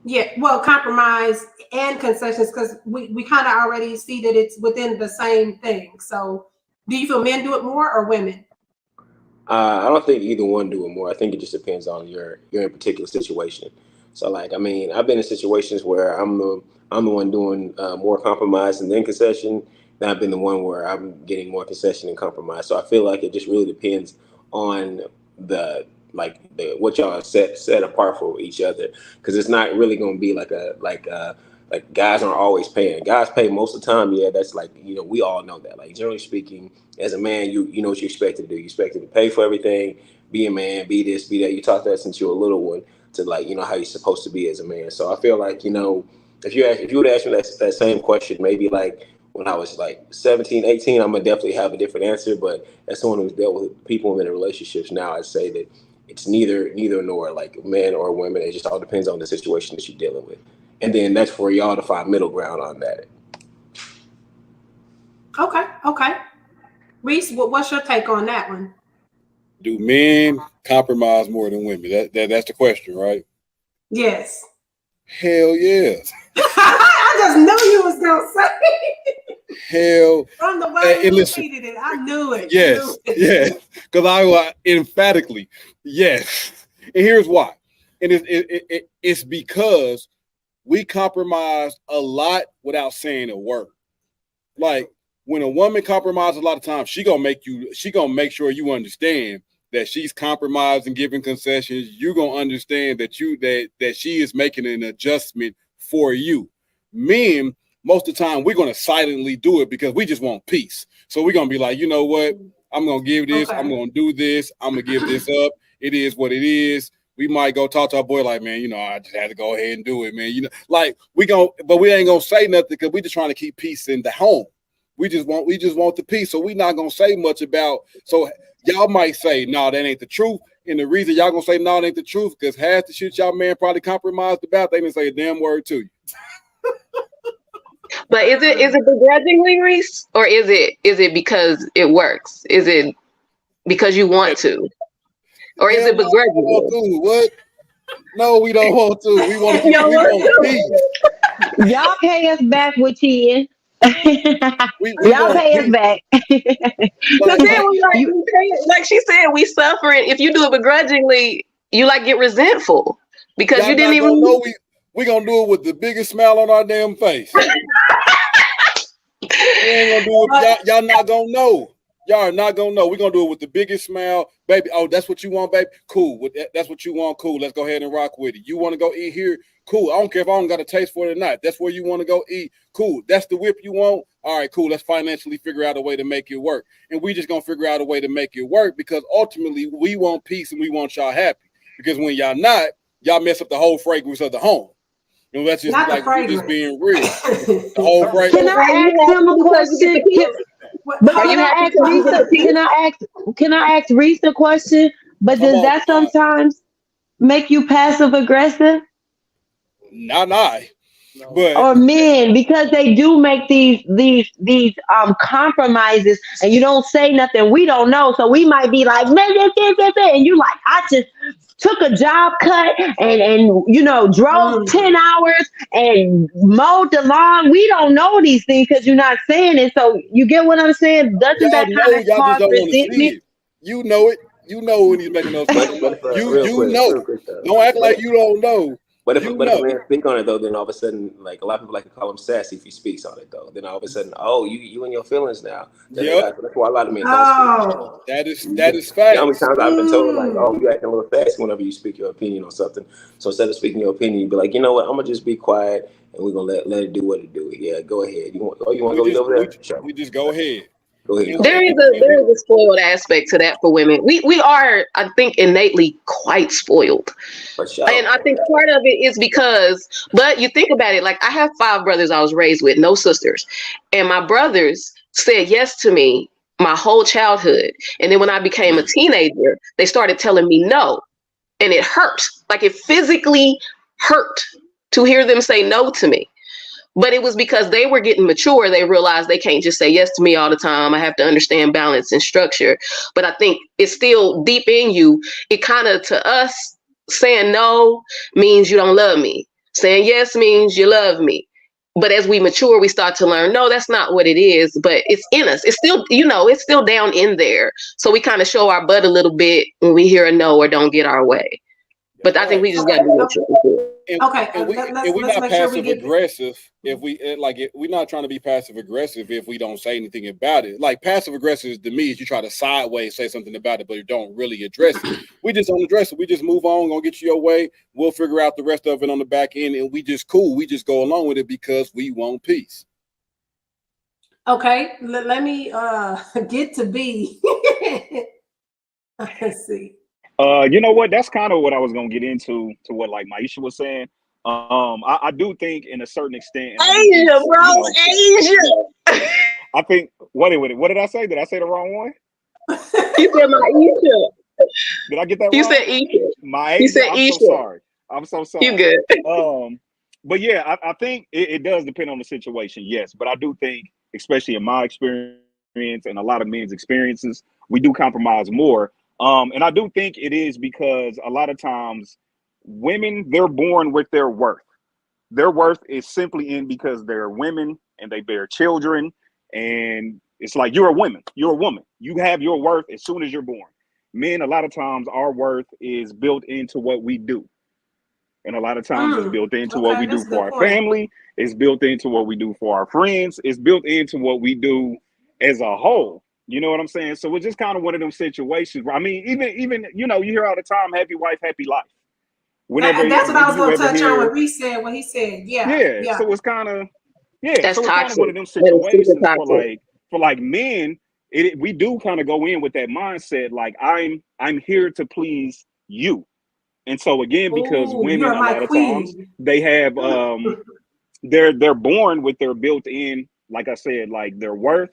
Yeah, well, compromise and concessions, because we kind of already see that it's within the same thing. So do you feel men do it more or women? I don't think either one do it more. I think it just depends on your particular situation. So I've been in situations where I'm the one doing more compromise and then concession. Then I've been the one where I'm getting more concession and compromise. So I feel like it just really depends on the what y'all set apart for each other, because it's not really going to be like guys aren't always paying. Guys pay most of the time. Yeah, that's we all know that. Like, generally speaking, as a man, you know what you expect to do. You expect to pay for everything, be a man, be this, be that. You taught that since you were a little one to how you're supposed to be as a man. So I feel like, if you would ask me that same question, maybe when I was 17, 18, I'm gonna definitely have a different answer. But as someone who's dealt with people in relationships now, I'd say that it's neither nor, men or women. It just all depends on the situation that you're dealing with. And then that's for y'all to find middle ground on that. Okay. Reese, what's your take on that one? Do men compromise more than women? That's the question, right? Yes. Hell yeah. I just knew you was gonna say. Hell. From the way you listen, repeated it, I knew it. Yes, yes. Because I emphatically, yes. And here's why. And it's because we compromise a lot without saying a word. Like when a woman compromises a lot of times, she gonna make sure you understand that she's compromising, giving concessions. You're gonna understand that that she is making an adjustment for you. Men, most of the time, we're gonna silently do it because we just want peace. So we're gonna be like, you know what? I'm gonna give this, I'm gonna do this, I'm gonna give this up. It is what it is. We might go talk to our boy like, man, I just had to go ahead and do it, man. Like but we ain't gonna say nothing because we just trying to keep peace in the home. We just want the peace. So we not gonna say much about. So y'all might say, no, that ain't the truth. And the reason y'all gonna say no, that ain't the truth, because half the shit y'all man probably compromised about, they didn't say a damn word to you. But is it begrudgingly, Reese, or is it because it works? Is it because you want to, or is it begrudgingly? What? No, we don't want to. We want to peace. Y'all pay us back with cheating. Y'all pay us back. But then like she said, we suffering. If you do it begrudgingly, you get resentful because you didn't even know. We gonna do it with the biggest smile on our damn face. We ain't gonna do it. Y'all not gonna know. Y'all are not gonna know. We're gonna do it with the biggest smile, baby. Oh, that's what you want, baby. Cool. That's what you want. Cool. Let's go ahead and rock with it. You want to go eat here? Cool. I don't care if I don't got a taste for it or not. That's where you want to go eat. Cool. That's the whip you want. All right, cool. Let's financially figure out a way to make it work. And we just gonna figure out a way to make it work because ultimately we want peace and we want y'all happy. Because when y'all not, y'all mess up the whole fragrance of the home. And that's just not we're just being real. The whole fragrance. Can I ask him a question? Can I ask Reese a question? But does that sometimes make you passive aggressive? Not I. But or men, because they do make these compromises and you don't say nothing, we don't know. So we might be like, man, and you like, I just took a job cut and drove 10 hours and mowed the lawn. We don't know these things because you're not saying it. So you get what I'm saying? Doesn't that kind of cause resentment? You know it. You know when he's making those comments. You know. Don't act like you don't know. But if a man speak on it though, then all of a sudden, like a lot of people like to call him sassy if he speaks on it though. Then all of a sudden, oh, you in your feelings now. That's why a lot of men don't speak. That is fact. How many times I've been told like, oh, you acting a little sassy whenever you speak your opinion on something. So instead of speaking your opinion, you be like, you know what, I'm gonna just be quiet and we're gonna let it do what it do. Yeah, go ahead. You want to go eat over there? Sure. We just go ahead. There is a spoiled aspect to that for women. We are, I think, innately quite spoiled. Sure. And I think part of it is because, but you think about it, like I have 5 brothers I was raised with, no sisters. And my brothers said yes to me my whole childhood. And then when I became a teenager, they started telling me no. And it hurt. Like it physically hurt to hear them say no to me. But it was because they were getting mature. They realized they can't just say yes to me all the time. I have to understand balance and structure. But I think it's still deep in you. It kind of, to us, saying no means you don't love me. Saying yes means you love me. But as we mature, we start to learn, no, that's not what it is. But it's in us. It's still, it's still down in there. So we kind of show our butt a little bit when we hear a no or don't get our way. But I think we just got to be mature. If we're not passive aggressive, we're not trying to be passive aggressive if we don't say anything about it. Like passive aggressive to me is you try to sideways say something about it, but you don't really address it. We just don't address it. We just move on, gonna get you your way. We'll figure out the rest of it on the back end, and we just cool. We just go along with it because we want peace. Okay, let me get to B. Let's see. You know what? That's kind of what I was gonna get into to what like Maisha was saying. I do think in a certain extent. Asia, bro, Asia. I think what did I say? Did I say the wrong one? You said Maisha. Did I get that wrong? You said Isha. Maisha. You said I'm Isha. so sorry. I'm so sorry. You good. But yeah, I think it does depend on the situation. Yes, but I do think, especially in my experience and a lot of men's experiences, we do compromise more. And I do think it is because a lot of times women, they're born with their worth. Their worth is simply in because they're women and they bear children, and it's like you're a woman. You're a woman. You have your worth as soon as you're born. Men, a lot of times, our worth is built into what we do. And a lot of times it's built into what we do for our family. It's built into what we do for our friends. It's built into what we do as a whole. You know what I'm saying? So it's just kind of one of them situations where, I mean, even you know, you hear all the time, happy wife, happy life. Whenever that's what I was going to touch on what Reese said when he said, yeah. So it's kind of that's so it's kind of one of them situations for like men. We do kind of go in with that mindset, like I'm here to please you. And so again, because women a lot of times they have they're born with their built-in, like I said, like their worth.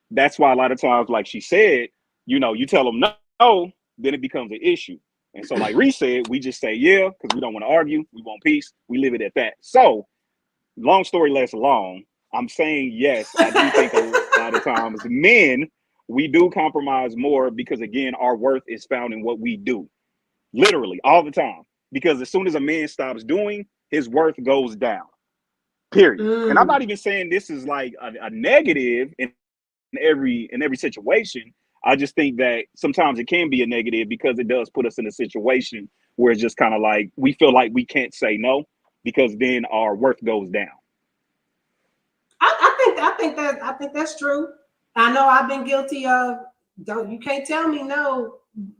That's why a lot of times, like she said, you know, you tell them no, then it becomes an issue. And so like Reese said, we just say yeah, because we don't want to argue, we want peace, we leave it at that. So long story less long, I'm saying yes, I do think a lot of times men, we do compromise more because again, our worth is found in what we do. Literally all the time, because as soon as a man stops doing, his worth goes down, period. And I'm not even saying this is like a negative in every situation. I just think that sometimes it can be a negative because it does put us in a situation where it's just kind of like we feel like we can't say no because then our worth goes down. I think that's true. I know I've been guilty of you can't tell me no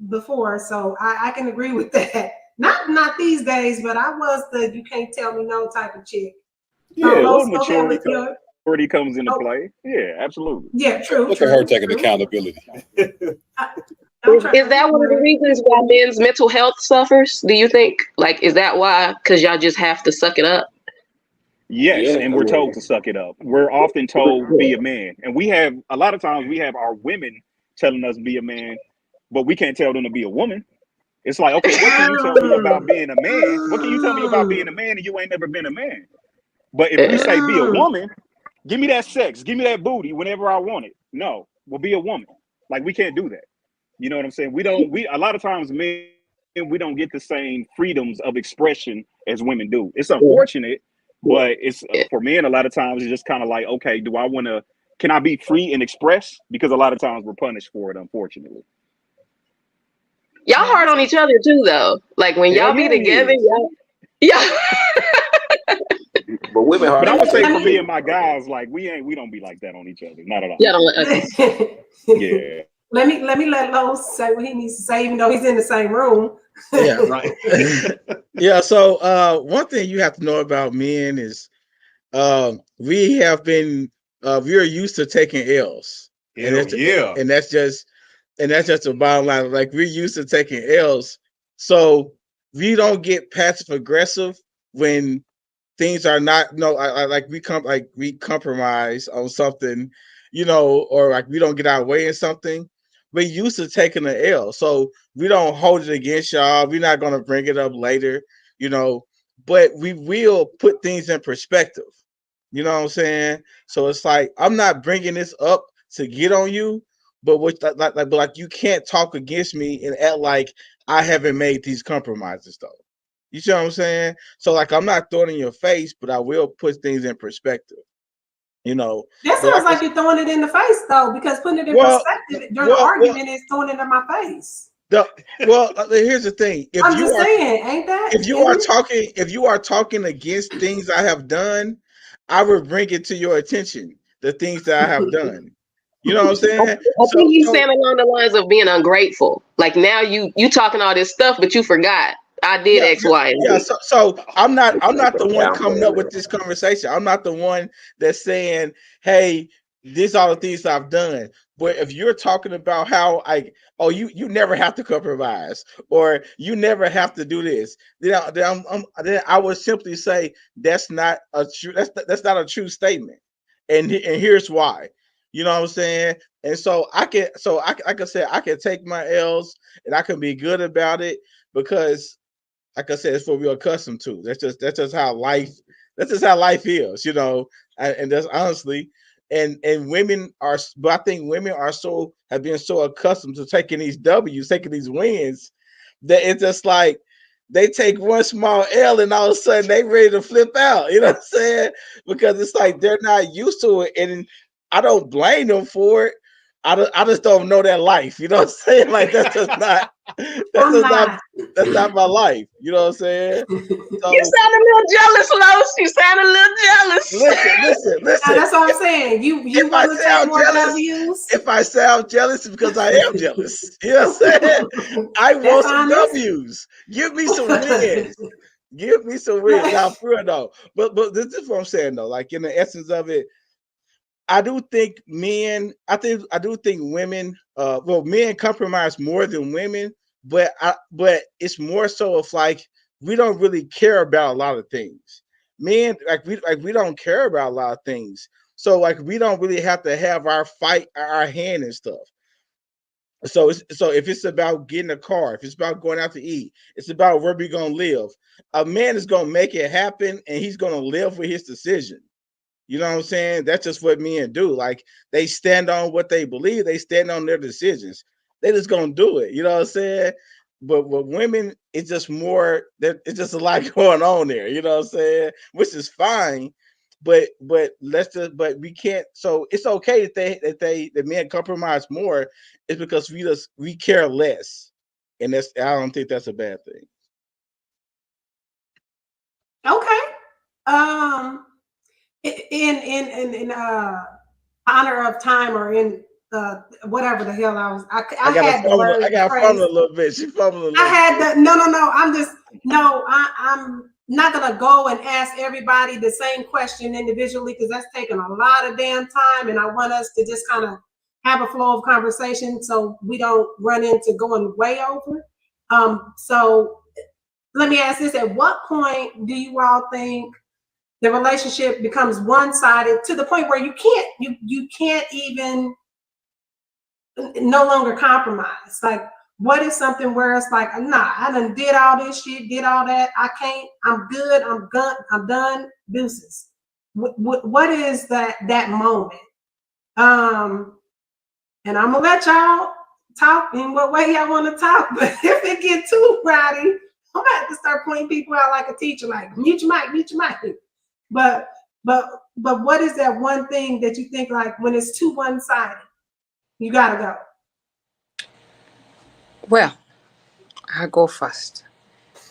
before, so I can agree with that. Not these days, but I was the you can't tell me no type of chick. Yeah, a little maturity comes into play. Yeah, absolutely. Yeah, true. Look at her taking accountability. Is that one of the reasons why men's mental health suffers? Do you think? Like, is that why? Because y'all just have to suck it up? Yes, and we're told to suck it up. We're often told be a man, and we have a lot of times we have our women telling us be a man, but we can't tell them to be a woman. It's like, okay, what can you tell me about being a man? What can you tell me about being a man and you ain't never been a man? But if we say be a woman, give me that sex, give me that booty whenever I want it. No, we'll be a woman. Like we can't do that. You know what I'm saying? We a lot of times men, we don't get the same freedoms of expression as women do. It's unfortunate, but it's for men a lot of times it's just kind of like, okay, can I be free and express? Because a lot of times we're punished for it, unfortunately. Y'all hard on each other too, though. Like when y'all be together, yeah. But women hard. But I'm gonna say for me and my guys, like we don't be like that on each other. Not at all. Yeah. Let me let Los say what he needs to say, even though he's in the same room. Yeah, right. Yeah. So one thing you have to know about men is we have been we're used to taking L's. And that's just the bottom line. Like we're used to taking L's. So we don't get passive aggressive when things are not we compromise on something, you know, or like we don't get our way in something. We're used to taking an L. So we don't hold it against y'all. We're not gonna bring it up later, you know, but we will put things in perspective. You know what I'm saying? So it's like I'm not bringing this up to get on you, but like you can't talk against me and act like I haven't made these compromises though. You see what I'm saying? So like I'm not throwing it in your face, but I will put things in perspective. You know, that sounds like you're throwing it in the face though, because putting it in perspective during the argument is throwing it in my face. Here's the thing. I'm just saying, ain't that? If you are talking against things I have done, I will bring it to your attention. The things that I have done. You know what I'm saying? I think you saying along the lines of being ungrateful. Like now you talking all this stuff, but you forgot. I did X, Y, and Z. So I'm not the one coming up with this conversation. I'm not the one that's saying, hey, these are the things I've done. But if you're talking about how you never have to compromise or you never have to do this, then I would simply say that's not a true statement. And here's why. You know what I'm saying? And so I can take my L's and I can be good about it because, like I said, it's what we're accustomed to. That's just how life is, you know. And that's honestly, and women are, but I think women have been so accustomed to taking these W's, taking these wins, that it's just like they take one small L and all of a sudden they ready to flip out. You know what I'm saying? Because it's like they're not used to it, and I don't blame them for it. I just don't know that life. You know what I'm saying? Like that's not my life. You know what I'm saying? So, you sound a little jealous, Los. You sound a little jealous. Listen. That's what I'm saying. You want to take more W's? If I sound jealous, it's because I am jealous. You know what I'm saying? I want some W's. Give me some wins. Give me some wins. Now, for real though. But this is what I'm saying though. Like in the essence of it, I do think men. I do think women. Men compromise more than women. But it's more so of like we don't really care about a lot of things. Men we don't care about a lot of things. So like we don't really have to have our hand and stuff. So if it's about getting a car, if it's about going out to eat, it's about where we're gonna live. A man is gonna make it happen, and he's gonna live with his decision. You know what I'm saying? That's just what men do. Like they stand on what they believe. They stand on their decisions. They just gonna do it. You know what I'm saying? But with women, it's just more that it's just a lot going on there. You know what I'm saying? Which is fine. But we can't. So it's okay that men compromise more. It's because we care less, and I don't think that's a bad thing. Okay. In honor of time, or in whatever the hell I had the word. I got fumbled a little bit. She fumbled a little bit. I'm not gonna go and ask everybody the same question individually, because that's taking a lot of damn time, and I want us to just kind of have a flow of conversation so we don't run into going way over. So let me ask this: at what point do you all think the relationship becomes one-sided to the point where you can't even no longer compromise? Like, what is something where it's like, nah, I done did all this shit, did all that, I can't, I'm good, I'm done, deuces. What is that moment? And I'm gonna let y'all talk in what way y'all want to talk, but if it get too rowdy, I'm gonna have to start pointing people out like a teacher, like mute your mic. But what is that one thing that you think, like, when it's too one-sided, you gotta go? Well, I'll go first.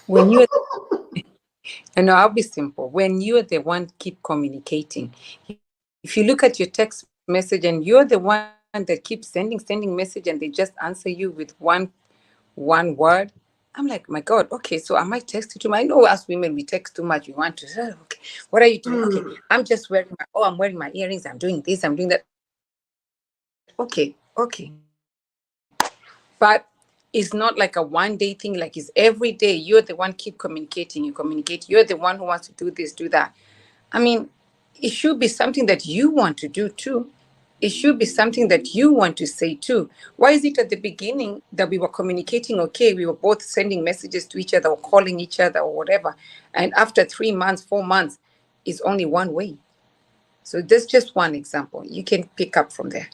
When you and I'll be simple. When you're the one keep communicating, if you look at your text message and you're the one that keeps sending message, and they just answer you with one word, I'm like, my God, okay, so am I texting too much? I know us women, we text too much. We want to say, okay, what are you doing? Okay, I'm just I'm wearing my earrings. I'm doing this, I'm doing that. Okay. But it's not like a one-day thing, like it's every day. You're the one keep communicating, you communicate. You're the one who wants to do this, do that. I mean, it should be something that you want to do too. It should be something that you want to say too. Why is it at the beginning that we were communicating okay, we were both sending messages to each other or calling each other or whatever, and after 3 months, 4 months, it's only one way? So that's just one example. You can pick up from there.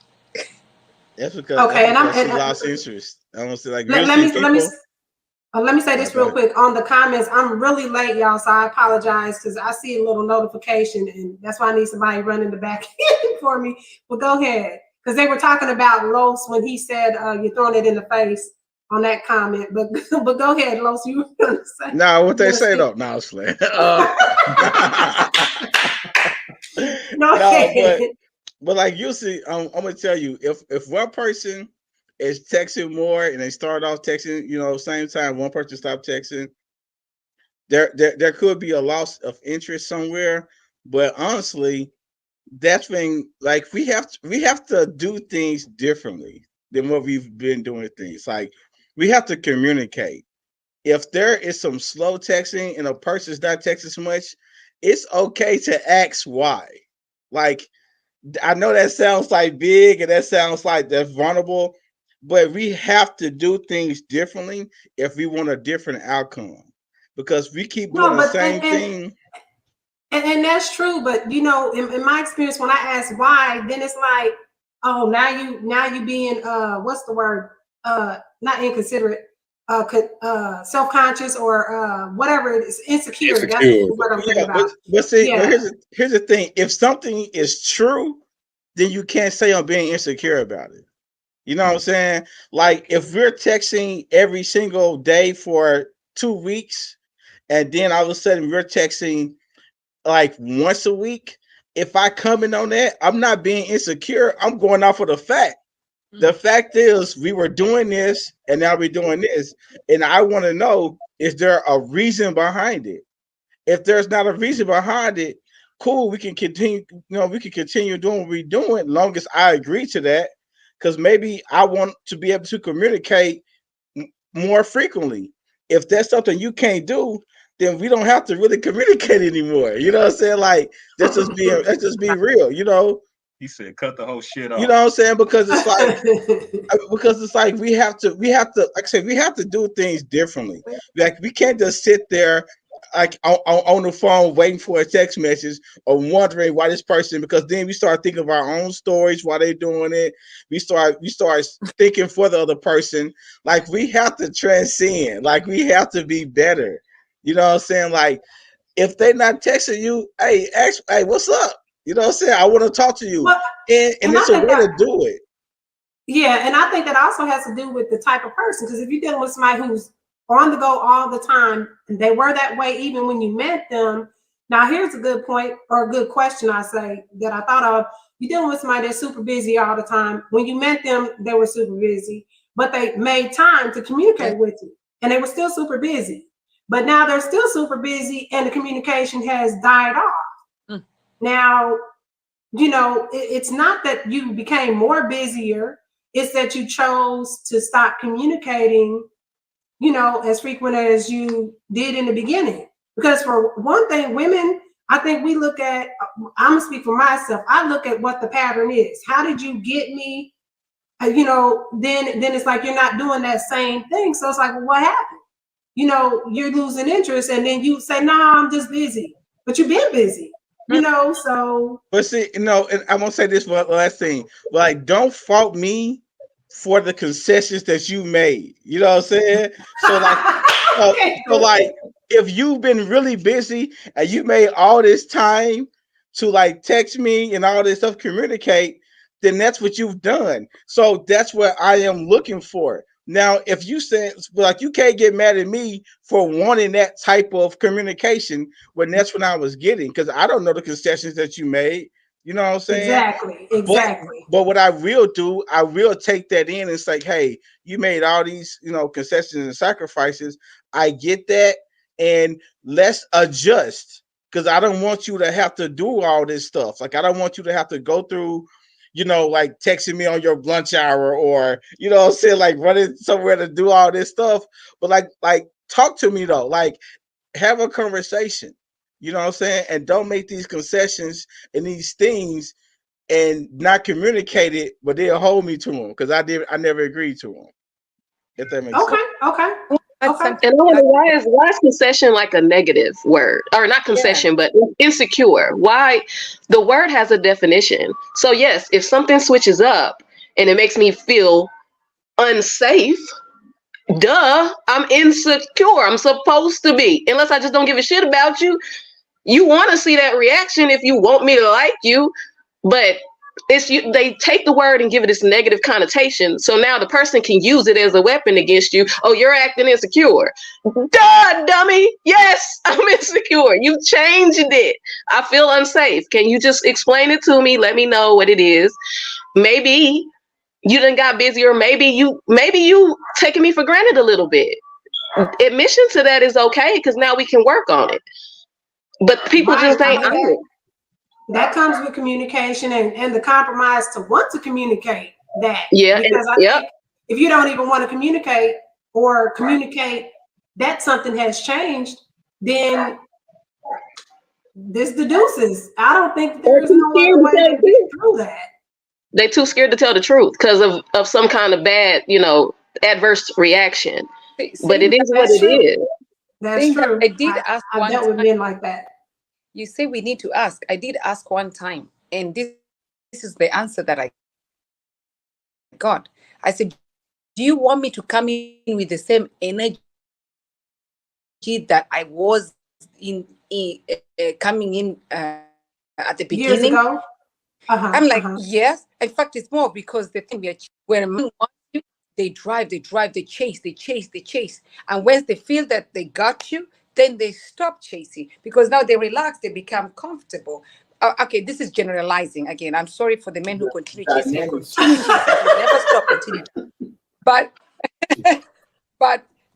That's because she lost interest. I don't say like let me say this real quick on the comments. I'm really late, y'all, so I apologize because I see a little notification, and that's why I need somebody running the back end for me. But go ahead, because they were talking about Los when he said you're throwing it in the face on that comment. But go ahead, Los, you were going to say. No, what they say though. No, I was playing. But like you see, I'm gonna tell you, if one person is texting more and they start off texting, same time one person stopped texting, there could be a loss of interest somewhere. But honestly, that's when like we have to do things differently than what we've been doing things. Like we have to communicate. If there is some slow texting and a person's not texting so much, it's okay to ask why. Like, I know that sounds like big and that sounds like that's vulnerable, but we have to do things differently if we want a different outcome, because we keep doing the same thing. And that's true, but in my experience, when I ask why, then it's like, oh, now you being what's the word? Not inconsiderate. self-conscious or whatever it is, insecure. That's what I'm thinking about. But see, but here's the thing. If something is true, then you can't say I'm being insecure about it. You know what I'm saying? Like if we're texting every single day for 2 weeks, and then all of a sudden we're texting like once a week, if I comment on that, I'm not being insecure. I'm going off of the fact. The fact is, we were doing this, and now we're doing this, and I want to know: is there a reason behind it? If there's not a reason behind it, cool. We can continue. You know, we can continue doing what we're doing, long as I agree to that. Because maybe I want to be able to communicate more frequently. If that's something you can't do, then we don't have to really communicate anymore. You know what I'm saying? Like let's just be real. You know. He said, "Cut the whole shit off." You know what I'm saying? Because it's like we have to like I said, we have to do things differently. Like we can't just sit there like on the phone waiting for a text message or wondering why this person, because then we start thinking of our own stories while they're doing it. We start thinking for the other person. Like we have to transcend. Like we have to be better. You know what I'm saying? Like if they're not texting you, hey, what's up? You know what I'm saying? I want to talk to you. Well, and it's a way to do it. Yeah, and I think that also has to do with the type of person. Because if you're dealing with somebody who's on the go all the time, and they were that way even when you met them. Now, here's a good point or a good question I say that I thought of. You're dealing with somebody that's super busy all the time. When you met them, they were super busy, but they made time to communicate with you, and they were still super busy. But now they're still super busy, and the communication has died off. Now, you know, it's not that you became more busier. It's that you chose to stop communicating, you know, as frequent as you did in the beginning. Because for one thing, women, I think we look at, I'm gonna speak for myself. I look at what the pattern is. How did you get me? You know, then it's like you're not doing that same thing. So it's like, well, what happened? You know, you're losing interest, and then you say, "No, I'm just busy," but you've been busy. You know, so. But see, you know, and I'm gonna say this one last thing. Like, don't fault me for the concessions that you made. You know what I'm saying? So like, if you've been really busy and you made all this time to like text me and all this stuff, communicate, then that's what you've done. So that's what I am looking for. Now, if you said like you can't get mad at me for wanting that type of communication when that's what I was getting, because I don't know the concessions that you made. You know what I'm saying? Exactly. But what I will do, I will take that in and say, hey, you made all these, you know, concessions and sacrifices. I get that, and let's adjust, because I don't want you to have to do all this stuff. Like I don't want you to have to go through, you know, like texting me on your lunch hour, or, you know what I'm saying, like running somewhere to do all this stuff. But like talk to me though, like have a conversation, you know what I'm saying? And don't make these concessions and these things and not communicate it, but they'll hold me to them, because I never agreed to them. If that makes sense. Okay. And I wonder, why is concession like a negative word? Or not concession, but insecure. Why? The word has a definition. So yes, if something switches up and it makes me feel unsafe, duh, I'm insecure. I'm supposed to be. Unless I just don't give a shit about you. You want to see that reaction if you want me to like you, but they take the word and give it this negative connotation. So now the person can use it as a weapon against you. Oh, you're acting insecure. Duh, dummy. Yes, I'm insecure. You changed it. I feel unsafe. Can you just explain it to me? Let me know what it is. Maybe you done got busy, or maybe you taking me for granted a little bit. Admission to that is okay, because now we can work on it. But people just ain't on it. That comes with communication and the compromise to want to communicate that. Yeah. Because I think if you don't even want to communicate or communicate that something has changed, then this the deuces. I don't think there's no other way to get through that. They too scared to tell the truth because of some kind of bad, you know, adverse reaction. But it is what it is. That's true. I did ask one I've dealt with men like that. You say we need to ask. I did ask one time, and this is the answer that I got. I said, do you want me to come in with the same energy that I was coming in at the beginning? Years ago? I'm like, yes. In fact, it's more because the thing when a man wants you, they drive, they chase. And once they feel that they got you, then they stop chasing because now they relax, they become comfortable. Okay, this is generalizing again. I'm sorry for the men who continue chasing, never stop, continue. But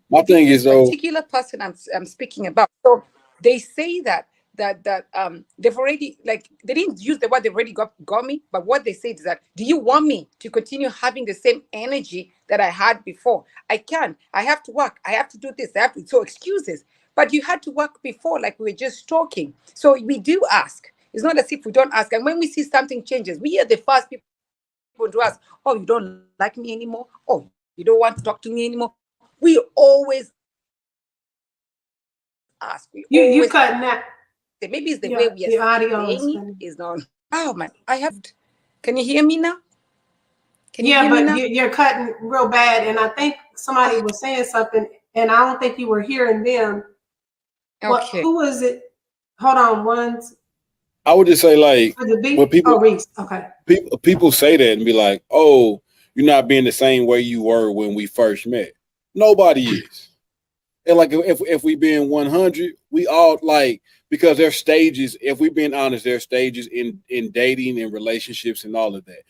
my thing is though, particular person I'm speaking about. So they say that they've already, like, they didn't use the word they've already got me, but what they said is that, do you want me to continue having the same energy that I had before? I can't. I have to work. I have to do this. So excuses. But you had to work before, like we were just talking. So we do ask. It's not as if we don't ask. And when we see something changes, we are the first people to ask, oh, you don't like me anymore? Oh, you don't want to talk to me anymore? We always ask. You cutting that. Maybe it's the way we are saying it is not. Oh man, can you hear me now? You're cutting real bad, and I think somebody was saying something, and I don't think you were hearing them. Okay. Who was it? Hold on, I would just say, like, when people, Reese. Okay. People say that and be like, oh, you're not being the same way you were when we first met. Nobody is. And like, if we being 100, we all, like, because there's stages, if we're being honest, there's stages in dating and relationships and all of that.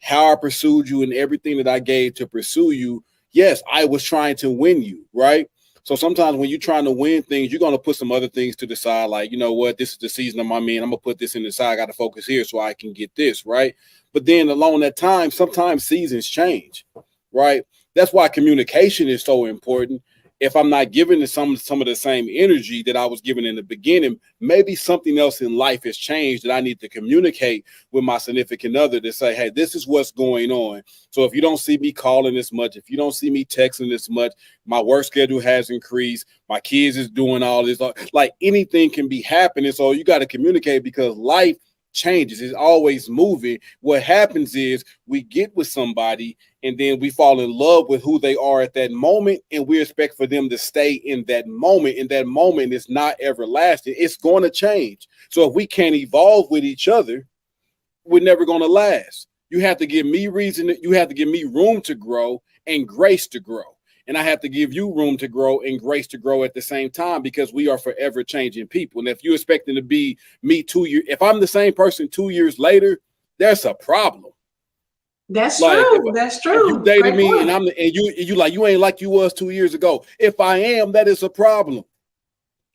How I pursued you and everything that I gave to pursue you, yes, I was trying to win you, right? So sometimes when you're trying to win things, you're going to put some other things to the side. Like, you know what, this is the season of my man. I'm going to put this in the side. I got to focus here so I can get this, right? But then along that time, sometimes seasons change, right? That's why communication is so important. If I'm not giving some of the same energy that I was given in the beginning, maybe something else in life has changed that I need to communicate with my significant other to say, hey, this is what's going on. So if you don't see me calling this much, if you don't see me texting this much, my work schedule has increased, my kids is doing all this, like anything can be happening. So you got to communicate because life changes. It's always moving. What happens is we get with somebody and then we fall in love with who they are at that moment, and we expect for them to stay in that moment. In that moment, it's not everlasting. It's going to change. So if we can't evolve with each other, we're never going to last. You have to give me reason. You have to give me room to grow and grace to grow. And I have to give you room to grow and grace to grow at the same time, because we are forever changing people. And if you're expecting to be me 2 years, if I'm the same person 2 years later, there's a problem. That's true. That's true. If you dated me and you like, you ain't like you was 2 years ago. If I am, that is a problem.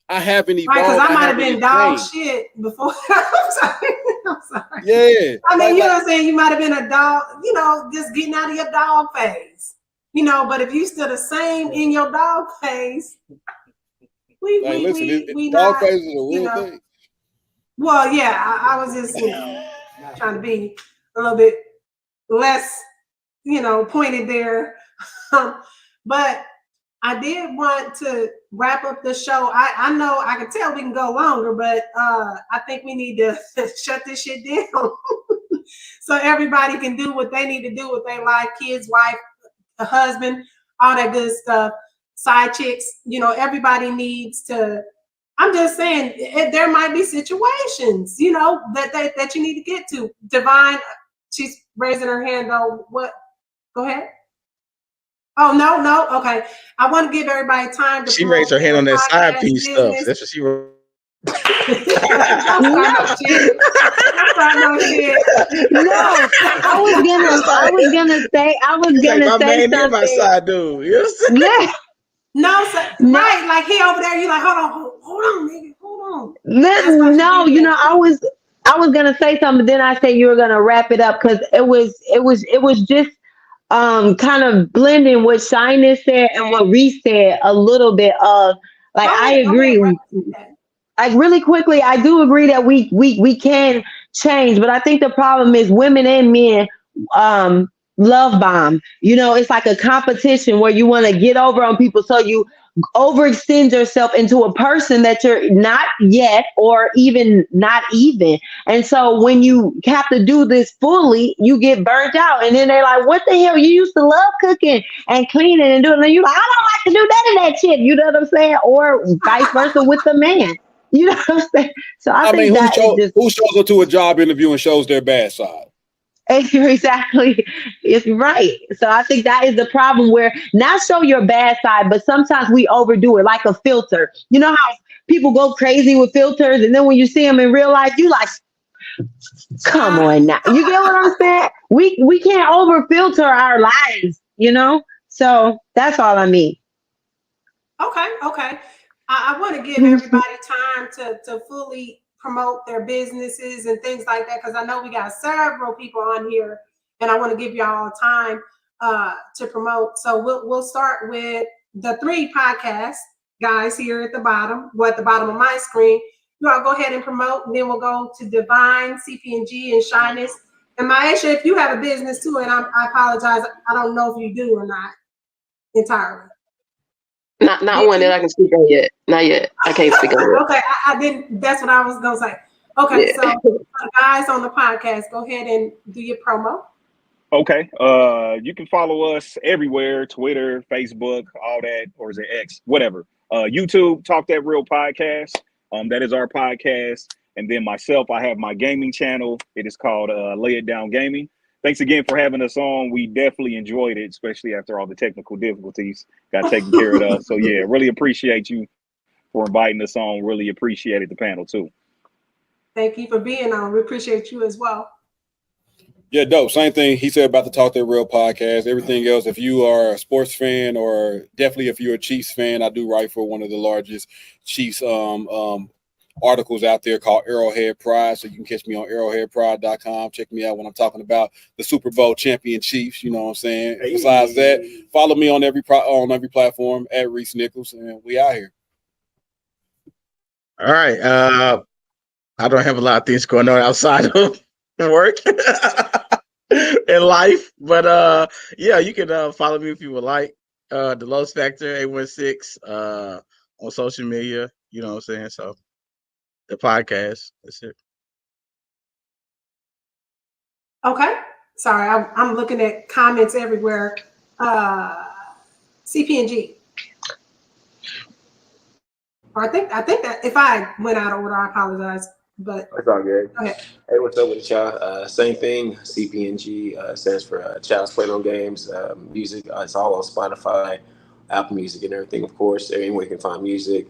I haven't evolved. Right, because I might have been dog shit before. I'm sorry. Yeah. I mean, you know what I'm saying? You might have been a dog, just getting out of your dog phase. But if you still the same in your dog phase, we dog phase is a real thing. Well, yeah, I was just trying to be a little bit less, pointed there. But I did want to wrap up the show. I know I can tell we can go longer, but I think we need to shut this shit down so everybody can do what they need to do with their life, kids, wife, a husband, all that good stuff, side chicks, everybody needs to. I'm just saying there might be situations, that you need to get to. Divine, she's raising her hand though. What? Go ahead. Oh, no. Okay. I want to give everybody time to. She raised her hand on that side piece stuff. That's what she wrote. No, I was gonna say something. My side dude. Yeah. No, right? Like he over there. You like, hold on, nigga, hold on. Listen, no, I was gonna say something, but then I said you were gonna wrap it up because it was just kind of blending what Shyness said and what Reese said a little bit of like I agree. Like really quickly, I do agree that we can change, but I think the problem is women and men love bomb. It's like a competition where you want to get over on people, so you overextend yourself into a person that you're not yet or even not even. And so when you have to do this fully, you get burnt out. And then they're like, what the hell? You used to love cooking and cleaning and doing it. And you're like, I don't like to do none of that shit. You know what I'm saying? Or vice versa with the man. You know what I'm saying? So I think mean, that who shows up to a job interview and shows their bad side? Exactly. It's right. So I think that is the problem where not show your bad side, but sometimes we overdo it like a filter. You know how people go crazy with filters and then when you see them in real life, you like, come on now. You get what I'm saying? We can't over filter our lives, you know? So that's all I mean. Okay. I want to give everybody time to fully promote their businesses and things like that, because I know we got several people on here and I want to give y'all time to promote. So we'll start with the 3 podcast guys here at the bottom, at the bottom of my screen. You all go ahead and promote, and then we'll go to Divine, CP&G, and Shyness. And Maisha, if you have a business too, and I apologize, I don't know if you do or not entirely. Not one that I can speak on yet. Not yet. I can't speak on it. Okay, I didn't. That's what I was gonna say. Okay, yeah. So guys on the podcast, go ahead and do your promo. Okay. You can follow us everywhere: Twitter, Facebook, all that, or is it X? Whatever. YouTube, Talk That Real Podcast. That is our podcast. And then myself, I have my gaming channel. It is called Lay It Down Gaming. Thanks again for having us on. We definitely enjoyed it, especially after all the technical difficulties got taken care of us. So yeah, really appreciate you for inviting us on. Really appreciated the panel too. Thank you for being on. We appreciate you as well. Yeah, dope. Same thing he said about the Talk That Real podcast. Everything else, if you are a sports fan or definitely if you're a Chiefs fan, I do write for one of the largest Chiefs articles out there called Arrowhead Pride. So you can catch me on arrowheadpride.com. Check me out when I'm talking about the Super Bowl champion Chiefs. You know what I'm saying? Hey. Besides that, follow me on every platform at Reese Nichols, and we out here. All right. I don't have a lot of things going on outside of work in life, but yeah, you can follow me if you would like. The Los Factor 816 on social media. You know what I'm saying? So the podcast. That's it. Okay. Sorry, I'm looking at comments everywhere. CP&G. I think that if I went out of order, I apologize. But that's all good. Okay. Hey, what's up with y'all? Same thing. CP&G stands for Child's Play No Games. Music. It's all on Spotify, Apple Music, and everything. Of course, anywhere you can find music.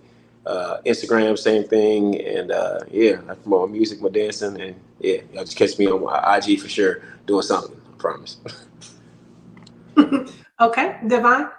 Instagram, same thing. And yeah, I promote music, my dancing, and yeah, y'all just catch me on my IG for sure, doing something. I promise. Okay, Divine.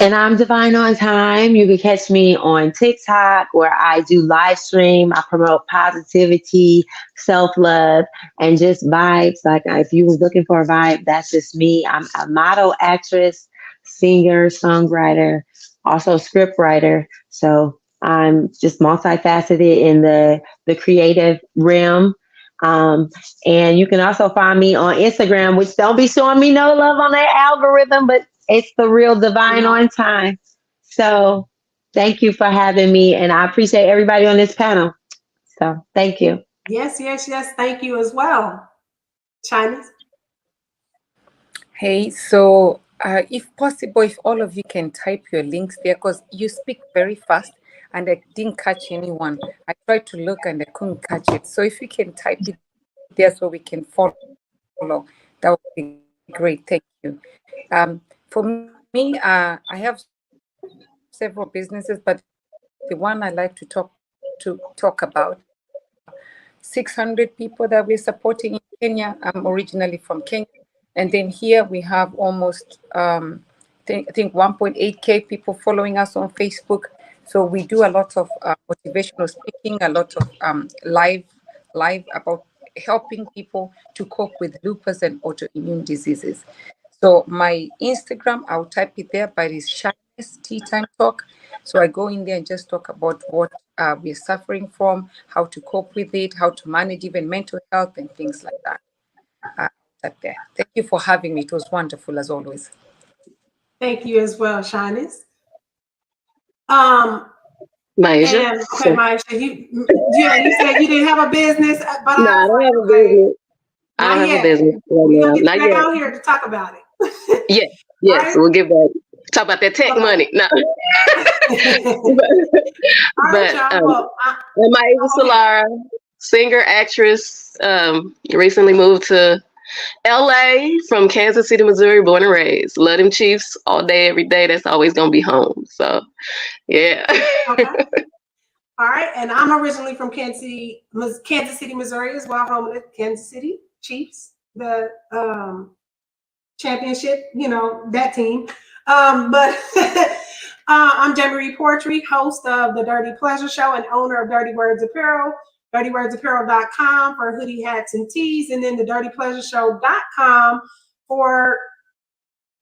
And I'm Divine on Time. You can catch me on TikTok where I do live stream. I promote positivity, self-love, and just vibes. Like if you was looking for a vibe, that's just me. I'm a model, actress, singer, songwriter, also script writer. So I'm just multifaceted in the creative realm. And you can also find me on Instagram, which don't be showing me no love on that algorithm, but it's the real Divine on Time. So thank you for having me. And I appreciate everybody on this panel. So thank you. Yes. Thank you as well. Shyness. Hey, so if possible, if all of you can type your links there, because you speak very fast and I didn't catch anyone. I tried to look and I couldn't catch it. So if you can type it there so we can follow, that would be great. Thank you. For me, I have several businesses, but the one I like to talk about, 600 people that we're supporting in Kenya. I'm originally from Kenya. And then here we have almost, I think 1.8K people following us on Facebook. So we do a lot of motivational speaking, a lot of live about helping people to cope with lupus and autoimmune diseases. So my Instagram, I'll type it there, but it's Shyness Tea Time Talk. So I go in there and just talk about what we're suffering from, how to cope with it, how to manage even mental health and things like that. Type there. Thank you for having me. It was wonderful as always. Thank you as well, Shyness. Maisha. And okay, Maisha, you said you didn't have a business, but No, I don't have a business. I don't have a business We're right gonna now. get Not back yet. out here to talk about it. Yes, yes, right? we'll get back. Talk about that tech money. No. but I'm Maisha Solara, singer, actress. Recently moved to LA from Kansas City, Missouri, born and raised. Love them Chiefs all day, every day. That's always gonna be home. So, yeah. Okay. All right, and I'm originally from Kansas City, Missouri, as well, home of the Kansas City Chiefs, the championship, that team. But I'm Jamie Poetry, host of the Dirty Pleasure Show and owner of Dirty Words Apparel, dirtywordapparel.com for hoodie, hats, and tees, and then the dirtypleasureshow.com for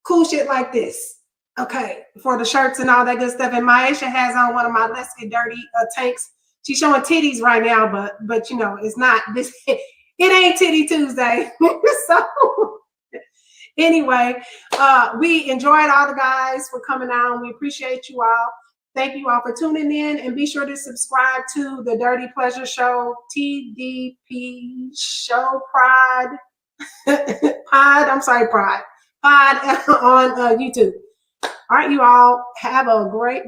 cool shit like this. Okay, for the shirts and all that good stuff. And Maisha has on one of my Let's Get Dirty tanks. She's showing titties right now, but it's not this. It ain't Titty Tuesday. So anyway, we enjoyed all the guys for coming out. We appreciate you all. Thank you all for tuning in, and be sure to subscribe to the Dirty Pleasure Show, TDP Show Pride Pod on YouTube. All right, you all have a great